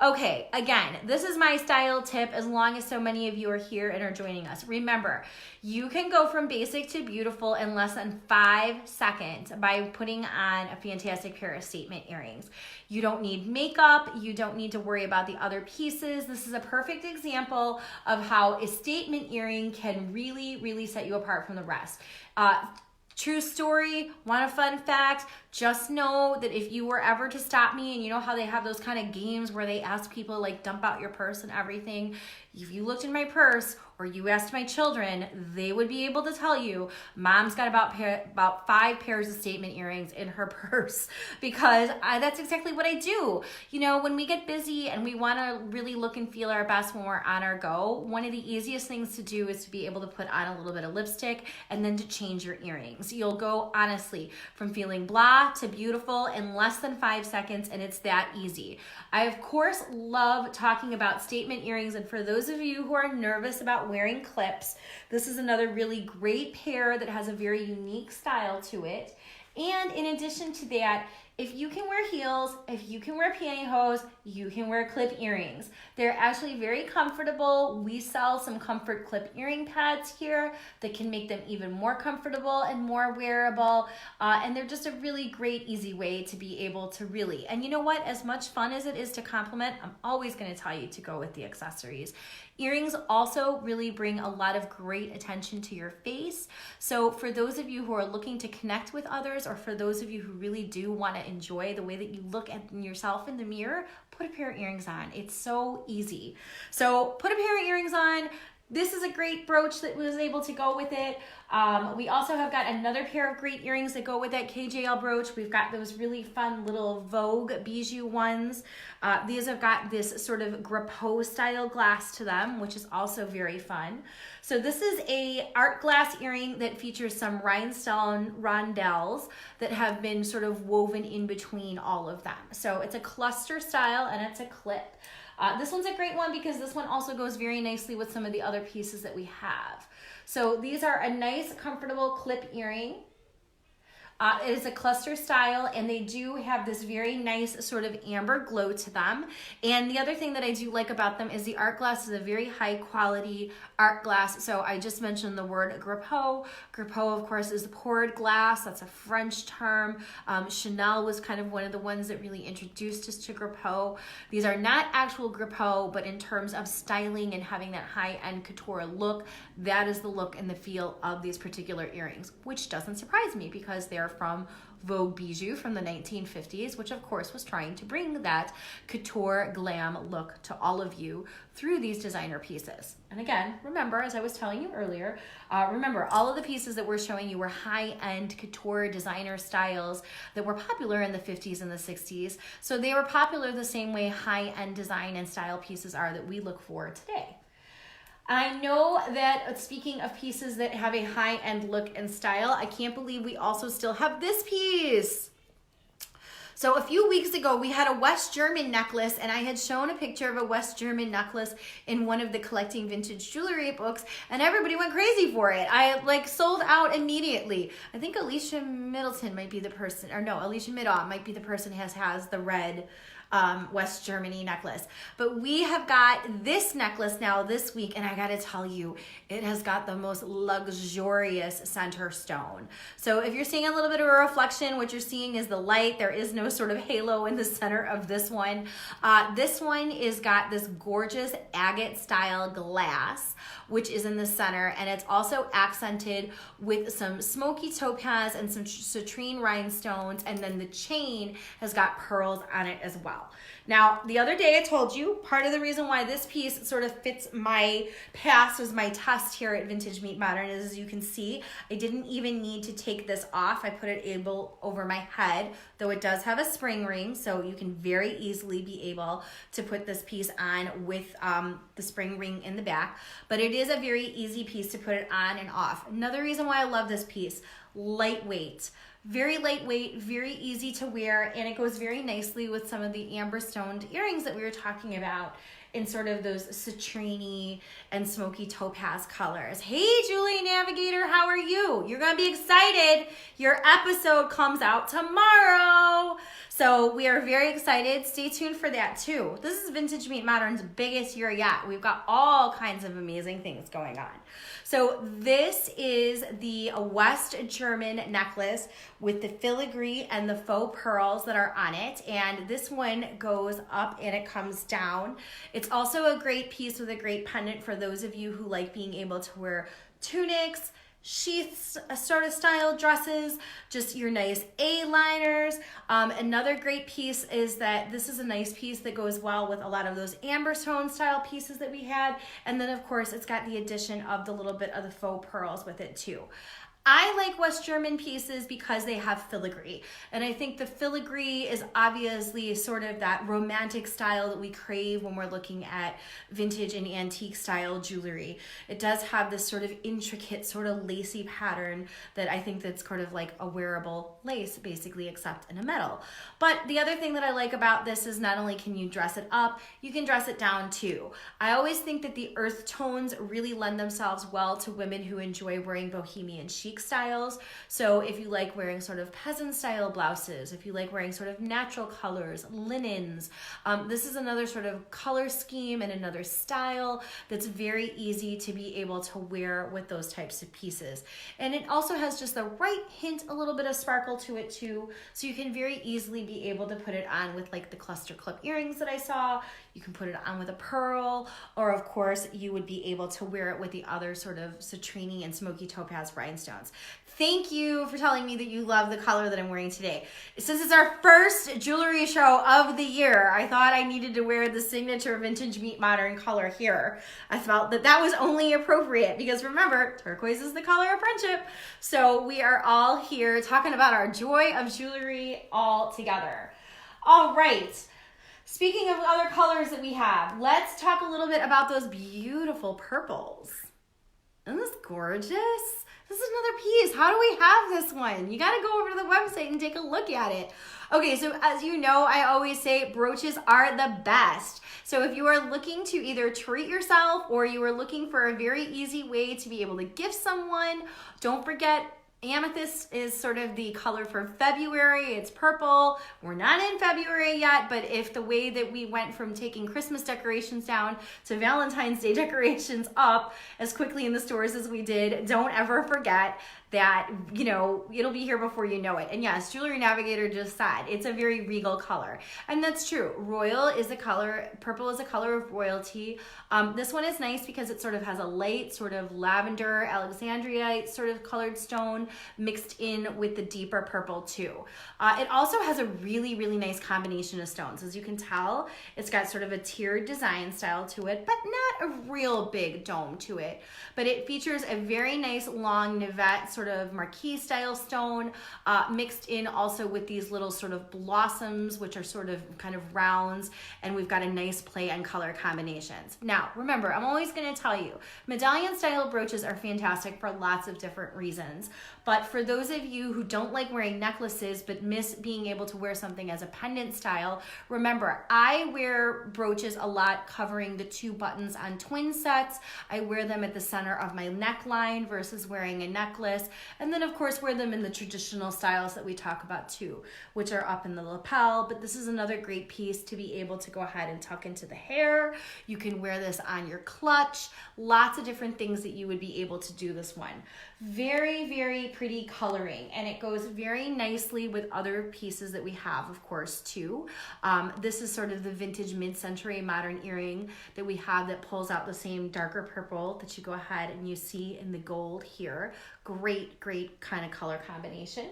Okay, again, this is my style tip as long as so many of you are here and are joining us. Remember, you can go from basic to beautiful in less than 5 seconds by putting on a fantastic pair of statement earrings. You don't need makeup. You don't need to worry about the other pieces. This is a perfect example of how a statement earring can really, really set you apart from the rest. True story, want a fun fact? Just know that if you were ever to stop me, and you know how they have those kind of games where they ask people like dump out your purse and everything, if you looked in my purse or you asked my children, they would be able to tell you mom's got about 5 pairs of statement earrings in her purse, because that's exactly what I do. You know, when we get busy and we want to really look and feel our best when we're on our go, one of the easiest things to do is to be able to put on a little bit of lipstick and then to change your earrings. You'll go, honestly, from feeling blah to beautiful in less than 5 seconds, and it's that easy. I, of course, love talking about statement earrings, and for those of you who are nervous about wearing clips, this is another really great pair that has a very unique style to it. And in addition to that, if you can wear heels, if you can wear pantyhose, you can wear clip earrings. They're actually very comfortable. We sell some comfort clip earring pads here that can make them even more comfortable and more wearable. And they're just a really great, easy way to be able to really, and you know what, as much fun as it is to compliment, I'm always gonna tell you to go with the accessories. Earrings also really bring a lot of great attention to your face. So for those of you who are looking to connect with others, or for those of you who really do want to enjoy the way that you look at yourself in the mirror, put a pair of earrings on. It's so easy. So put a pair of earrings on. This is a great brooch that was able to go with it. We also have got another pair of great earrings that go with that KJL brooch. We've got those really fun little Vogue bijou ones. These have got this sort of grapeau style glass to them, which is also very fun. So this is a art glass earring that features some rhinestone rondelles that have been sort of woven in between all of them. So it's a cluster style and it's a clip. This one's a great one because this one also goes very nicely with some of the other pieces that we have. So these are a nice, comfortable clip earring. It is a cluster style, and they do have this very nice sort of amber glow to them. And the other thing that I do like about them is the art glass is a very high quality art glass. So I just mentioned the word grapeau. Grapeau, of course, is poured glass. That's a French term. Chanel was kind of one of the ones that really introduced us to grapeau. These are not actual grapeau, but in terms of styling and having that high-end couture look, that is the look and the feel of these particular earrings, which doesn't surprise me because they're from Vogue bijou from the 1950s, which of course was trying to bring that couture glam look to all of you through these designer pieces. And again, remember, as I was telling you earlier, remember all of the pieces that we're showing you were high-end couture designer styles that were popular in the 50s and the 60s. So they were popular the same way high-end design and style pieces are that we look for today. I know that, speaking of pieces that have a high-end look and style, I can't believe we also still have this piece. So a few weeks ago, we had a West German necklace, and I had shown a picture of a West German necklace in one of the Collecting Vintage Jewelry books, and everybody went crazy for it. I sold out immediately. I think Alicia Middleton might be the person, or no, Alicia Middaugh might be the person who has the red West Germany necklace. But we have got this necklace now this week, and I gotta tell you, it has got the most luxurious center stone. So if you're seeing a little bit of a reflection, what you're seeing is the light. There is no sort of halo in the center of this one. This one is got this gorgeous agate style glass, which is in the center, and it's also accented with some smoky topaz and some citrine rhinestones, and then the chain has got pearls on it as well. Now, the other day I told you part of the reason why this piece sort of fits my past was my test here at Vintage Meet Modern. As you can see, I didn't even need to take this off. I put it over my head, though it does have a spring ring, so you can very easily be able to put this piece on with the spring ring in the back. But it is a very easy piece to put it on and off. Another reason why I love this piece, lightweight. Very lightweight, very easy to wear, and it goes very nicely with some of the amber stoned earrings that we were talking about in sort of those citrine and smoky topaz colors. Hey, Julie Navigator, how are you? You're gonna be excited. Your episode comes out tomorrow. So we are very excited. Stay tuned for that too. This is Vintage Meet Modern's biggest year yet. We've got all kinds of amazing things going on. So this is the West German necklace with the filigree and the faux pearls that are on it. And this one goes up and it comes down. It's also a great piece with a great pendant for those of you who like being able to wear tunics, sheaths, sort of style dresses, just your nice A-liners. Another great piece is that this is a nice piece that goes well with a lot of those amber stone style pieces that we had. And then of course it's got the addition of the little bit of the faux pearls with it too. I like West German pieces because they have filigree. And I think the filigree is obviously sort of that romantic style that we crave when we're looking at vintage and antique style jewelry. It does have this sort of intricate, sort of lacy pattern that I think that's sort of like a wearable lace, basically, except in a metal. But the other thing that I like about this is not only can you dress it up, you can dress it down too. I always think that the earth tones really lend themselves well to women who enjoy wearing bohemian chic styles. So if you like wearing sort of peasant style blouses, if you like wearing sort of natural colors, linens, this is another sort of color scheme and another style that's very easy to be able to wear with those types of pieces. And it also has just the right hint, a little bit of sparkle to it too. So you can very easily be able to put it on with like the cluster clip earrings that I saw. You can put it on with a pearl, or of course you would be able to wear it with the other sort of citrine and smoky topaz rhinestones. Thank you for telling me that you love the color that I'm wearing today. Since it's our first jewelry show of the year, I thought I needed to wear the signature Vintage Meet Modern color here. I felt that that was only appropriate because remember, turquoise is the color of friendship. So we are all here talking about our joy of jewelry all together. All right. Speaking of other colors that we have, let's talk a little bit about those beautiful purples. Isn't this gorgeous? This is another piece. How do we have this one? You got to go over to the website and take a look at it. Okay, so as you know, I always say brooches are the best. So if you are looking to either treat yourself or you are looking for a very easy way to be able to gift someone, don't forget amethyst is sort of the color for February. It's purple. We're not in February yet, but if the way that we went from taking Christmas decorations down to Valentine's Day decorations up as quickly in the stores as we did, don't ever forget that, you know, it'll be here before you know it. And yes, Jewelry Navigator just said it's a very regal color. And that's true. Royal is a color, purple is a color of royalty. This one is nice because it sort of has a light sort of lavender, Alexandrite sort of colored stone mixed in with the deeper purple too. It also has a really, really nice combination of stones. As you can tell, it's got sort of a tiered design style to it, but not a real big dome to it. But it features a very nice long Nivette sort of marquise style stone mixed in also with these little sort of blossoms, which are sort of kind of rounds, and we've got a nice play on color combinations. Now, remember, I'm always going to tell you, medallion style brooches are fantastic for lots of different reasons. But for those of you who don't like wearing necklaces but miss being able to wear something as a pendant style, remember, I wear brooches a lot covering the 2 buttons on twin sets. I wear them at the center of my neckline versus wearing a necklace. And then of course wear them in the traditional styles that we talk about too, which are up in the lapel. But this is another great piece to be able to go ahead and tuck into the hair. You can wear this on your clutch. Lots of different things that you would be able to do this one. Very, very pretty coloring, and it goes very nicely with other pieces that we have, of course, too. This is sort of the vintage mid-century modern earring that we have that pulls out the same darker purple that you go ahead and you see in the gold here. Great, great kind of color combination.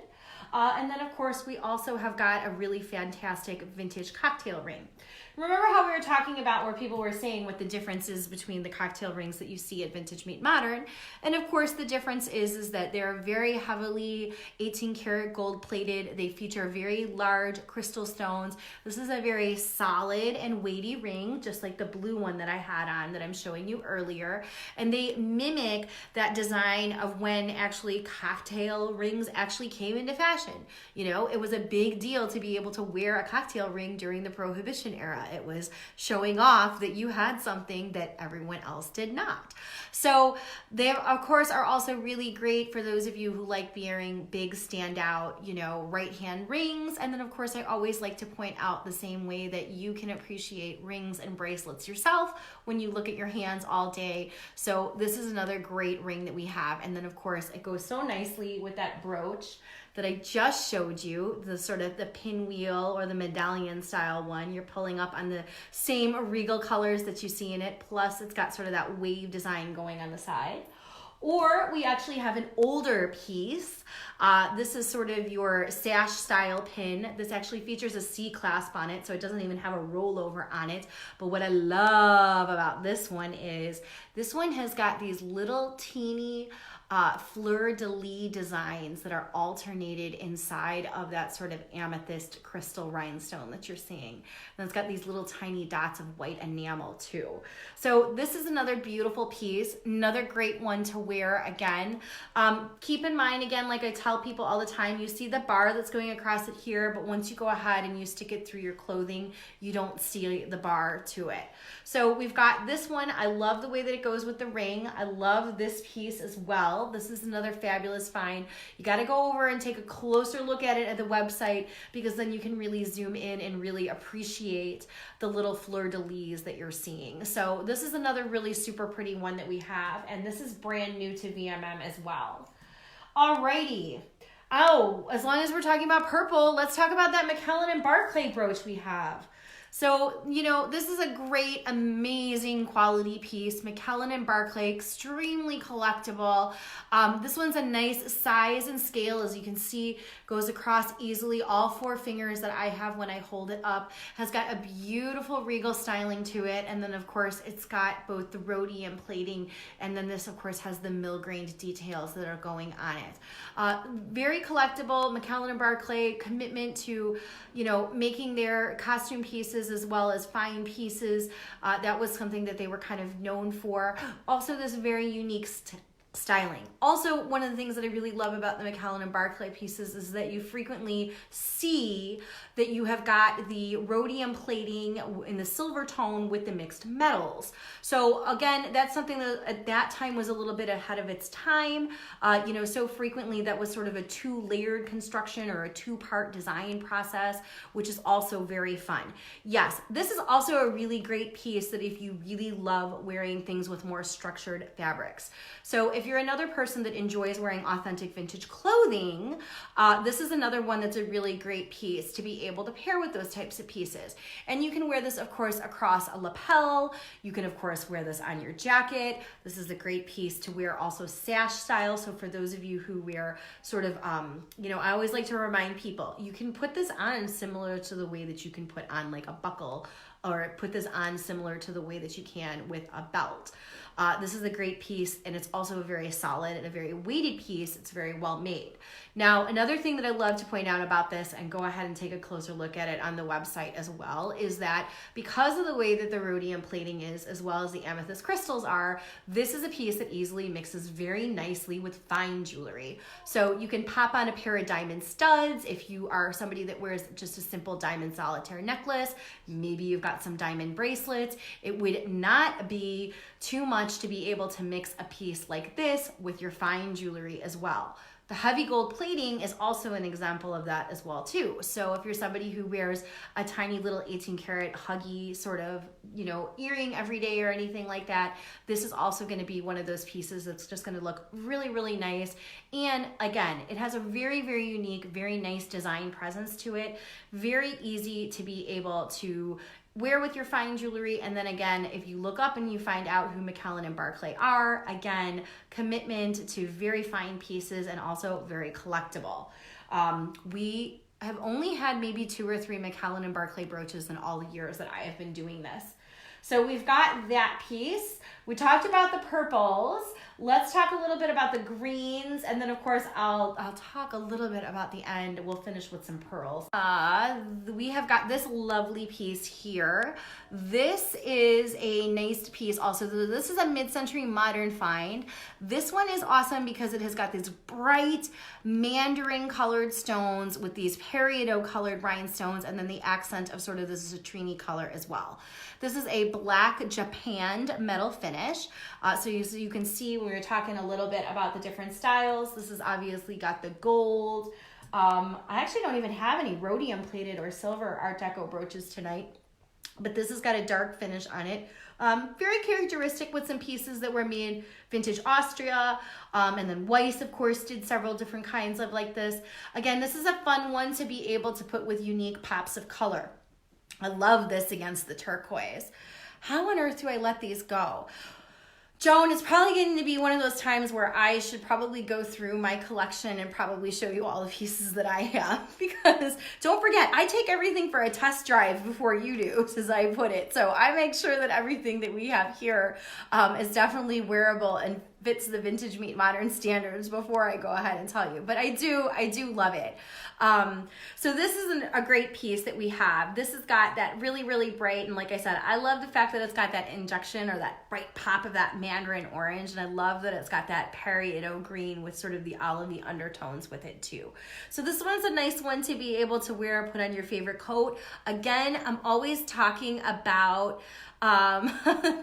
And then, of course, we also have got a really fantastic vintage cocktail ring. Remember how we were talking about where people were saying what the difference is between the cocktail rings that you see at Vintage Meet Modern? And of course, the difference is that they're very heavily 18 karat gold plated. They feature very large crystal stones. This is a very solid and weighty ring, just like the blue one that I had on that I'm showing you earlier. And they mimic that design of when actually cocktail rings actually came into fashion. You know, it was a big deal to be able to wear a cocktail ring during the Prohibition era. It was showing off that you had something that everyone else did not. So they, of course, are also really great for those of you who you like wearing big standout, you know, right hand rings. And then of course, I always like to point out the same way that you can appreciate rings and bracelets yourself when you look at your hands all day. So this is another great ring that we have. And then of course, it goes so nicely with that brooch that I just showed you, the sort of the pinwheel or the medallion style one. You're pulling up on the same regal colors that you see in it, plus it's got sort of that wave design going on the side. Or we actually have an older piece. This is sort of your sash style pin. This actually features a C clasp on it, so it doesn't even have a rollover on it. But what I love about this one is this one has got these little teeny fleur-de-lis designs that are alternated inside of that sort of amethyst crystal rhinestone that you're seeing. And it's got these little tiny dots of white enamel too. So this is another beautiful piece, another great one to wear again. Keep in mind, again, like I tell people all the time, you see the bar that's going across it here, but once you go ahead and you stick it through your clothing, you don't see the bar to it. So we've got this one. I love the way that it goes with the ring. I love this piece as well. This is another fabulous find. You got to go over and take a closer look at it at the website, because then you can really zoom in and really appreciate the little fleur-de-lis that you're seeing. So this is another really super pretty one that we have, and this is brand new to VMM as well. Alrighty. Oh, as long as we're talking about purple, let's talk about that McKellen and Barclay brooch we have. So, you know, this is a great, amazing quality piece. McKellen and Barclay, extremely collectible. This one's a nice size and scale, as you can see, goes across easily. All 4 fingers that I have when I hold it up, has got a beautiful regal styling to it. And then of course, it's got both the rhodium plating, and then this of course has the mill-grained details that are going on it. Very collectible. McKellen and Barclay, commitment to, you know, making their costume pieces as well as fine pieces. That was something that they were kind of known for. Also, this very unique styling. Also, one of the things that I really love about the McKellen and Barclay pieces is that you frequently see that you have got the rhodium plating in the silver tone with the mixed metals. So again, that's something that at that time was a little bit ahead of its time. You know, so frequently that was sort of a 2-layered construction or a 2-part design process, which is also very fun. Yes, this is also a really great piece that if you really love wearing things with more structured fabrics. So if you're another person that enjoys wearing authentic vintage clothing, this is another one that's a really great piece to be able to pair with those types of pieces. And you can wear this, of course, across a lapel. You can, of course, wear this on your jacket. This is a great piece to wear also sash style. So for those of you who wear sort of, you know, I always like to remind people, you can put this on similar to the way that you can put on like a buckle, or put this on similar to the way that you can with a belt. This is a great piece, and it's also a very solid and a very weighted piece. It's very well made. Now, another thing that I love to point out about this, and go ahead and take a closer look at it on the website as well, is that because of the way that the rhodium plating is, as well as the amethyst crystals are, this is a piece that easily mixes very nicely with fine jewelry. So you can pop on a pair of diamond studs if you are somebody that wears just a simple diamond solitaire necklace. Maybe you've got some diamond bracelets. It would not be too much to be able to mix a piece like this with your fine jewelry as well. The heavy gold plating is also an example of that as well too. So if you're somebody who wears a tiny little 18 karat huggy sort of, you know, earring every day or anything like that, this is also going to be one of those pieces that's just going to look really, really nice. And again, it has a very, very unique, very nice design presence to it. Very easy to be able to wear with your fine jewelry. And then again, if you look up and you find out who McKellen and Barclay are, again, commitment to very fine pieces and also very collectible. We have only had maybe 2 or 3 McKellen and Barclay brooches in all the years that I have been doing this. So we've got that piece. We talked about the purples. Let's talk a little bit about the greens, and then of course I'll talk a little bit about the end. We'll finish with some pearls. We have got this lovely piece here. This is a nice piece also. This is a mid-century modern find. This one is awesome because it has got these bright mandarin colored stones with these peridot colored rhinestones, and then the accent of sort of this citrine color as well. This is a black japanned metal finish. So you can see when we were talking a little bit about the different styles, this has obviously got the gold. I actually don't even have any rhodium plated or silver Art Deco brooches tonight, but this has got a dark finish on it. Very characteristic with some pieces that were made vintage Austria. And then Weiss, of course, did several different kinds of like this. Again, this is a fun one to be able to put with unique pops of color. I love this against the turquoise. How on earth do I let these go? Joan, it's probably getting to be one of those times where I should probably go through my collection and probably show you all the pieces that I have, because don't forget, I take everything for a test drive before you do, as I put it. So I make sure that everything that we have here is definitely wearable and fits the vintage meet modern standards before I go ahead and tell you. But I do love it. So this is a great piece that we have. This has got that really, really bright, and like I said, I love the fact that it's got that injection or that bright pop of that mandarin orange, and I love that it's got that peridot green with sort of the olivey undertones with it too. So this one's a nice one to be able to wear and put on your favorite coat. Again, I'm always talking about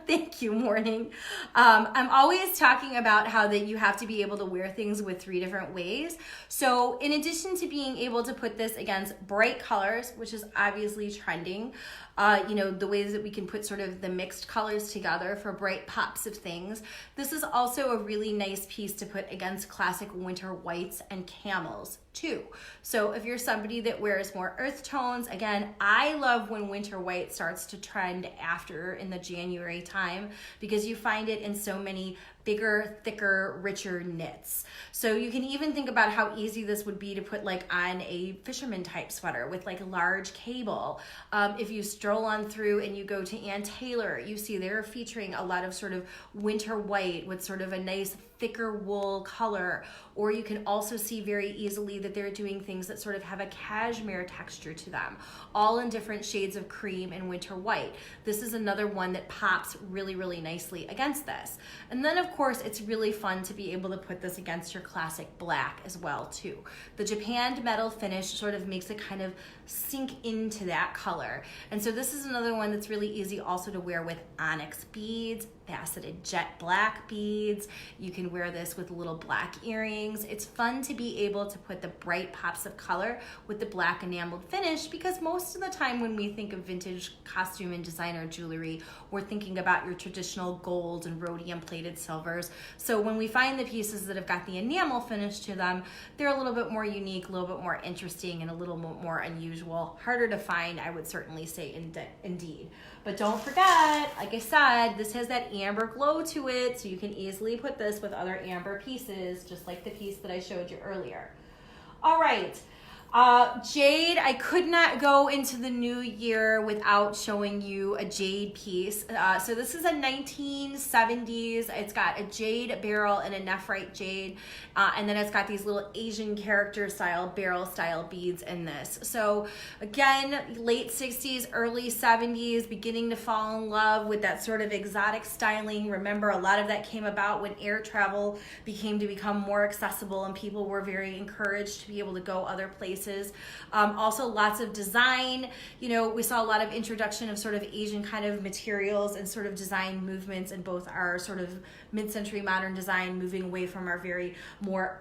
thank you, morning. I'm always talking about how that you have to be able to wear things with 3 different ways. So in addition to being able to put this against bright colors, which is obviously trending, the ways that we can put sort of the mixed colors together for bright pops of things. This is also a really nice piece to put against classic winter whites and camels too. So if you're somebody that wears more earth tones, again, I love when winter white starts to trend after in the January time, because you find it in so many bigger, thicker, richer knits. So you can even think about how easy this would be to put like on a fisherman type sweater with like a large cable. If you stroll on through and you go to Ann Taylor, you see they're featuring a lot of sort of winter white with sort of a nice thicker wool color. Or you can also see very easily that they're doing things that sort of have a cashmere texture to them, all in different shades of cream and winter white. This is another one that pops really, really nicely against this. And then of course, it's really fun to be able to put this against your classic black as well too. The japanned metal finish sort of makes it kind of sink into that color. And so this is another one that's really easy also to wear with onyx beads, faceted jet black beads. You can wear this with little black earrings. It's fun to be able to put the bright pops of color with the black enameled finish, because most of the time when we think of vintage costume and designer jewelry, we're thinking about your traditional gold and rhodium plated silvers. So when we find the pieces that have got the enamel finish to them, they're a little bit more unique, a little bit more interesting, and a little more unusual. Harder to find, I would certainly say, indeed. But don't forget, like I said, this has that amber glow to it, so you can easily put this with other amber pieces, just like the piece that I showed you earlier. All right. Jade, I could not go into the new year without showing you a jade piece. So this is a 1970s. It's got a jade barrel and a nephrite jade. And then it's got these little Asian character style, barrel style beads in this. So again, late 60s, early 70s, beginning to fall in love with that sort of exotic styling. Remember, a lot of that came about when air travel become more accessible and people were very encouraged to be able to go other places. Also lots of design. We saw a lot of introduction of sort of Asian kind of materials and sort of design movements in both our sort of mid-century modern design, moving away from our very more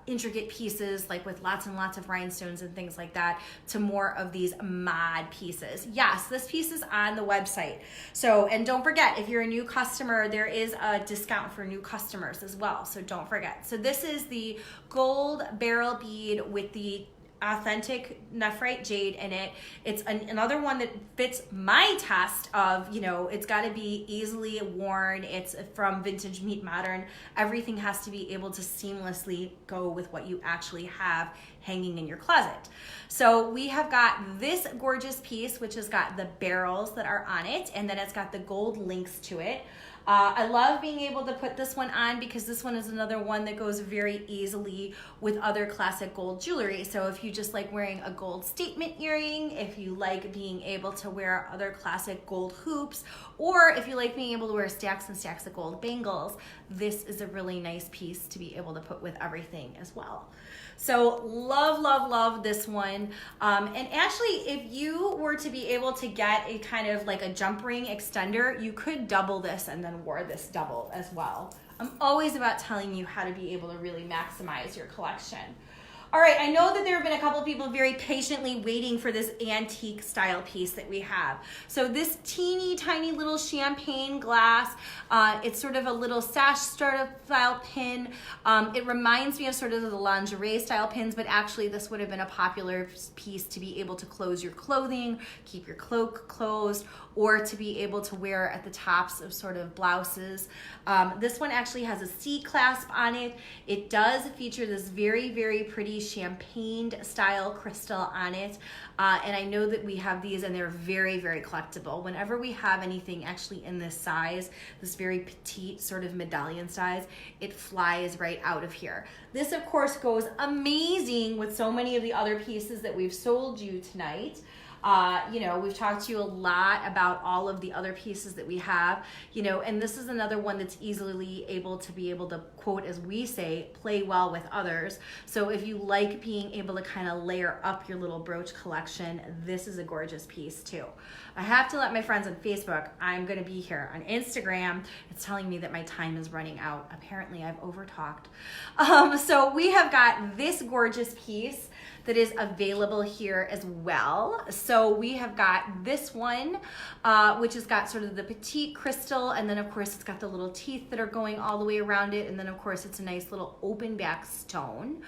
intricate pieces, like with lots and lots of rhinestones and things like that, to more of these mod pieces. Yes, this piece is on the website. So, and don't forget, if you're a new customer, there is a discount for new customers as well. So don't forget. So this is the gold barrel bead with the authentic nephrite jade in it. It's another one that fits my test of, it's got to be easily worn. It's from vintage meet modern. Everything has to be able to seamlessly go with what you actually have hanging in your closet. So we have got this gorgeous piece, which has got the barrels that are on it, and then it's got the gold links to it. I love being able to put this one on because this one is another one that goes very easily with other classic gold jewelry. So if you just like wearing a gold statement earring, if you like being able to wear other classic gold hoops, or if you like being able to wear stacks and stacks of gold bangles, this is a really nice piece to be able to put with everything as well. So love, love, love this one. And actually, if you were to be able to get a kind of like a jump ring extender, you could double this and then wear this double as well. I'm always about telling you how to be able to really maximize your collection. All right, I know that there have been a couple people very patiently waiting for this antique style piece that we have. So this teeny tiny little champagne glass, it's sort of a little sash style pin. It reminds me of sort of the lingerie style pins, but actually this would have been a popular piece to be able to close your clothing, keep your cloak closed, or to be able to wear at the tops of sort of blouses. This one actually has a C clasp on it. It does feature this very, very pretty champagne style crystal on it. And I know that we have these and they're very, very collectible. Whenever we have anything actually in this size, this very petite sort of medallion size, it flies right out of here. This of course goes amazing with so many of the other pieces that we've sold you tonight. You know, we've talked to you a lot about all of the other pieces that we have, you know, and this is another one that's easily able to quote, as we say, play well with others. So if you like being able to kind of layer up your little brooch collection, this is a gorgeous piece too. I have to let my friends on Facebook, I'm going to be here on Instagram. It's telling me that my time is running out. Apparently I've overtalked. So we have got this gorgeous piece that is available here as well. So we have got this one, which has got sort of the petite crystal, and then of course it's got the little teeth that are going all the way around it, and then of course it's a nice little open back stone.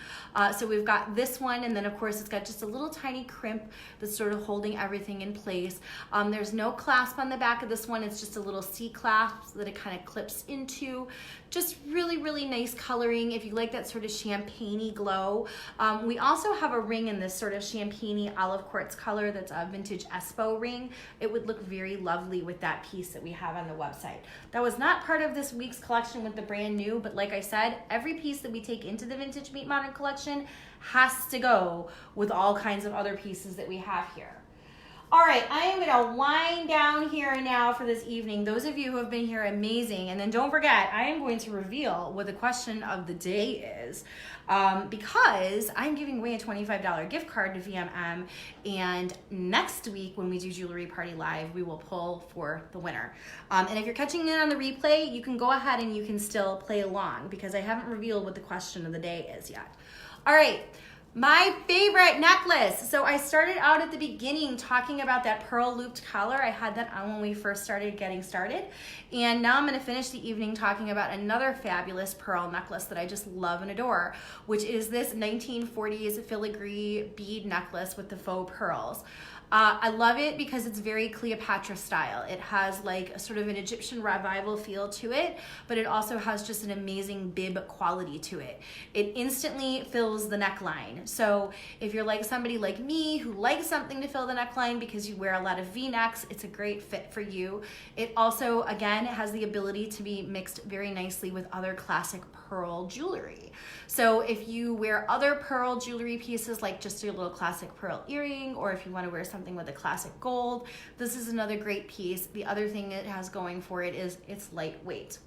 So we've got this one, and then of course it's got just a little tiny crimp that's sort of holding everything in place. There's no clasp on the back of this one. It's just a little C clasp that it kind of clips into. Just really, really nice coloring if you like that sort of champagne-y glow. We also have a ring in this sort of champagne-y olive quartz color that's a vintage Espo ring. It would look very lovely with that piece that we have on the website. That was not part of this week's collection with the brand new, but like I said, every piece that we take into the Vintage Meet Modern collection has to go with all kinds of other pieces that we have here. All right, I am gonna wind down here now for this evening. Those of you who have been here, amazing. And then don't forget, I am going to reveal what the question of the day is, because I'm giving away a $25 gift card to VMM, and next week when we do Jewelry Party Live, we will pull for the winner. And if you're catching it on the replay, you can go ahead and you can still play along because I haven't revealed what the question of the day is yet. All right. My favorite necklace. So I started out at the beginning talking about that pearl looped collar. I had that on when we first started getting started. And now I'm going to finish the evening talking about another fabulous pearl necklace that I just love and adore, which is this 1940s filigree bead necklace with the faux pearls. I love it because it's very Cleopatra style. It has like a sort of an Egyptian revival feel to it, but it also has just an amazing bib quality to it. It instantly fills the neckline. So if you're like somebody like me who likes something to fill the neckline because you wear a lot of V-necks, it's a great fit for you. It also, again, has the ability to be mixed very nicely with other classic pearl jewelry. So if you wear other pearl jewelry pieces, like just your little classic pearl earring, or if you want to wear something with a classic gold, this is another great piece. The other thing it has going for it is it's lightweight.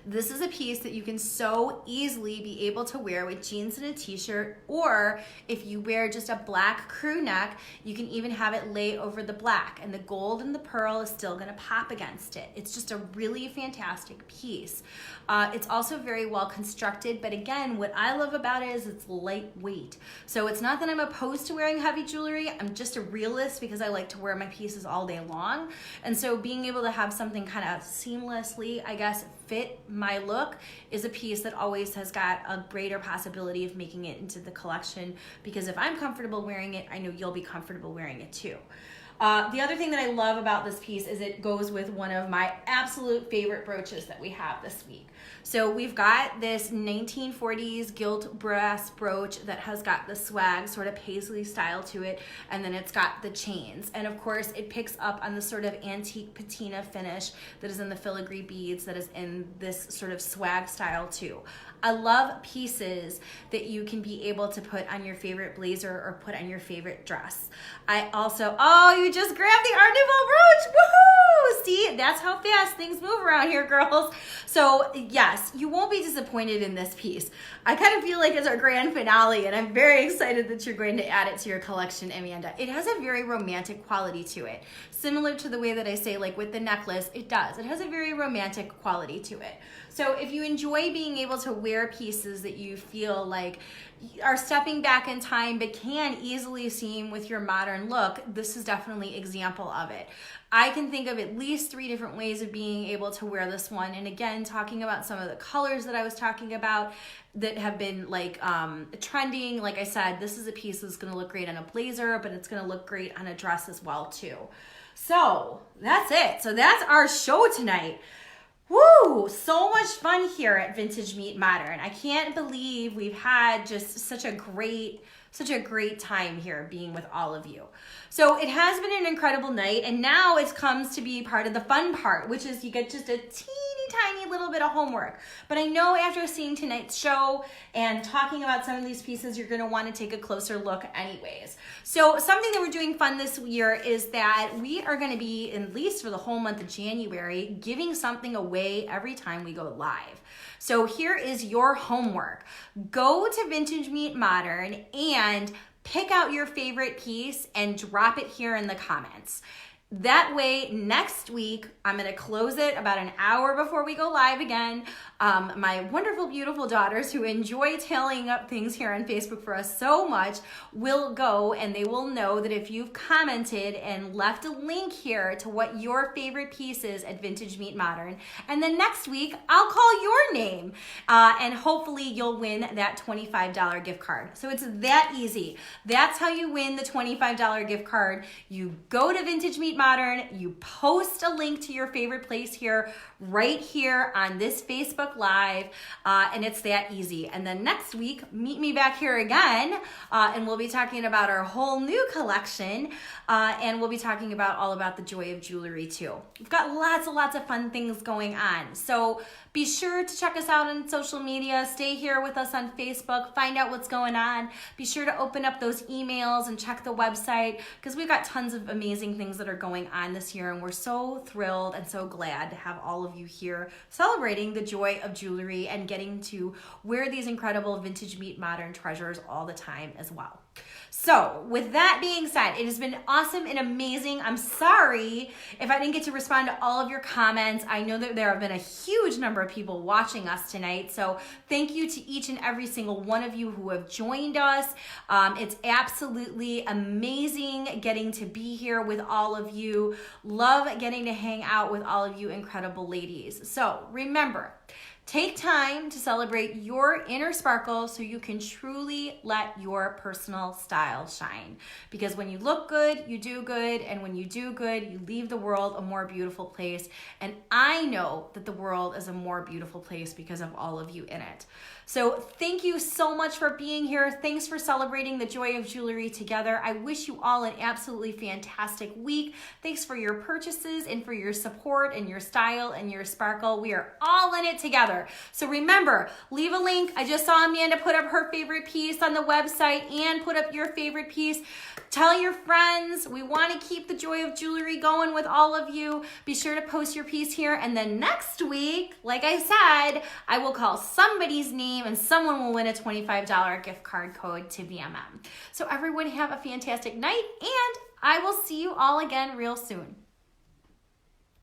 This is a piece that you can so easily be able to wear with jeans and a t-shirt, or if you wear just a black crew neck, you can even have it lay over the black, and the gold and the pearl is still gonna pop against it. It's just a really fantastic piece. It's also very well constructed, but again, what I love about it is it's lightweight. So it's not that I'm opposed to wearing heavy jewelry, I'm just a realist because I like to wear my pieces all day long. And so being able to have something kind of seamlessly, I guess, fit my look is a piece that always has got a greater possibility of making it into the collection, because if I'm comfortable wearing it, I know you'll be comfortable wearing it too. The other thing that I love about this piece is it goes with one of my absolute favorite brooches that we have this week. So we've got this 1940s gilt brass brooch that has got the swag sort of paisley style to it, and then it's got the chains. And of course it picks up on the sort of antique patina finish that is in the filigree beads that is in this sort of swag style too. I love pieces that you can be able to put on your favorite blazer or put on your favorite dress. I also, oh, you just grabbed the Art Nouveau brooch. Woohoo! See, that's how fast things move around here, girls. So yes, you won't be disappointed in this piece. I kind of feel like it's our grand finale, and I'm very excited that you're going to add it to your collection, Amanda. It has a very romantic quality to it. Similar to the way that I say, like with the necklace, it does. It has a very romantic quality to it. So if you enjoy being able to wear pieces that you feel like are stepping back in time but can easily seem with your modern look, this is definitely an example of it. I can think of at least 3 different ways of being able to wear this one. And again, talking about some of the colors that I was talking about that have been like trending. Like I said, this is a piece that's gonna look great on a blazer, but it's gonna look great on a dress as well too. So that's it. So that's our show tonight. Woo! So much fun here at Vintage Meet Modern. I can't believe we've had just such a great time here being with all of you. So it has been an incredible night, and now it comes to be part of the fun part, which is you get just a teeny tiny little bit of homework. But I know after seeing tonight's show and talking about some of these pieces, you're gonna wanna take a closer look anyways. So something that we're doing fun this year is that we are gonna be, at least for the whole month of January, giving something away every time we go live. So here is your homework. Go to Vintage Meet Modern and pick out your favorite piece and drop it here in the comments. That way, next week, I'm gonna close it about an hour before we go live again. My wonderful, beautiful daughters who enjoy tailing up things here on Facebook for us so much will go, and they will know that if you've commented and left a link here to what your favorite piece is at Vintage Meet Modern, and then next week, I'll call your name, and hopefully you'll win that $25 gift card. So it's that easy. That's how you win the $25 gift card. You go to Vintage Meet Modern, you post a link to your favorite place here, right here on this Facebook Live, and it's that easy. And then next week, meet me back here again, and we'll be talking about our whole new collection, and we'll be talking about all about the joy of jewelry too. We've got lots of fun things going on. So be sure to check us out on social media, stay here with us on Facebook, find out what's going on. Be sure to open up those emails and check the website, because we've got tons of amazing things that are going on this year, and we're so thrilled and so glad to have all of you here celebrating the joy of jewelry and getting to wear these incredible Vintage Meet Modern treasures all the time as well. So with that being said, it has been awesome and amazing. I'm sorry if I didn't get to respond to all of your comments. I know that there have been a huge number of people watching us tonight. So thank you to each and every single one of you who have joined us. It's absolutely amazing getting to be here with all of you. Love getting to hang out with all of you incredible ladies. So remember, take time to celebrate your inner sparkle so you can truly let your personal style shine. Because when you look good, you do good. And when you do good, you leave the world a more beautiful place. And I know that the world is a more beautiful place because of all of you in it. So thank you so much for being here. Thanks for celebrating the joy of jewelry together. I wish you all an absolutely fantastic week. Thanks for your purchases and for your support and your style and your sparkle. We are all in it together. So remember, leave a link. I just saw Amanda put up her favorite piece on the website and put up your favorite piece. Tell your friends. We want to keep the joy of jewelry going with all of you. Be sure to post your piece here. And then next week, like I said, I will call somebody's name and someone will win a $25 gift card code to BMM. So everyone have a fantastic night, and I will see you all again real soon.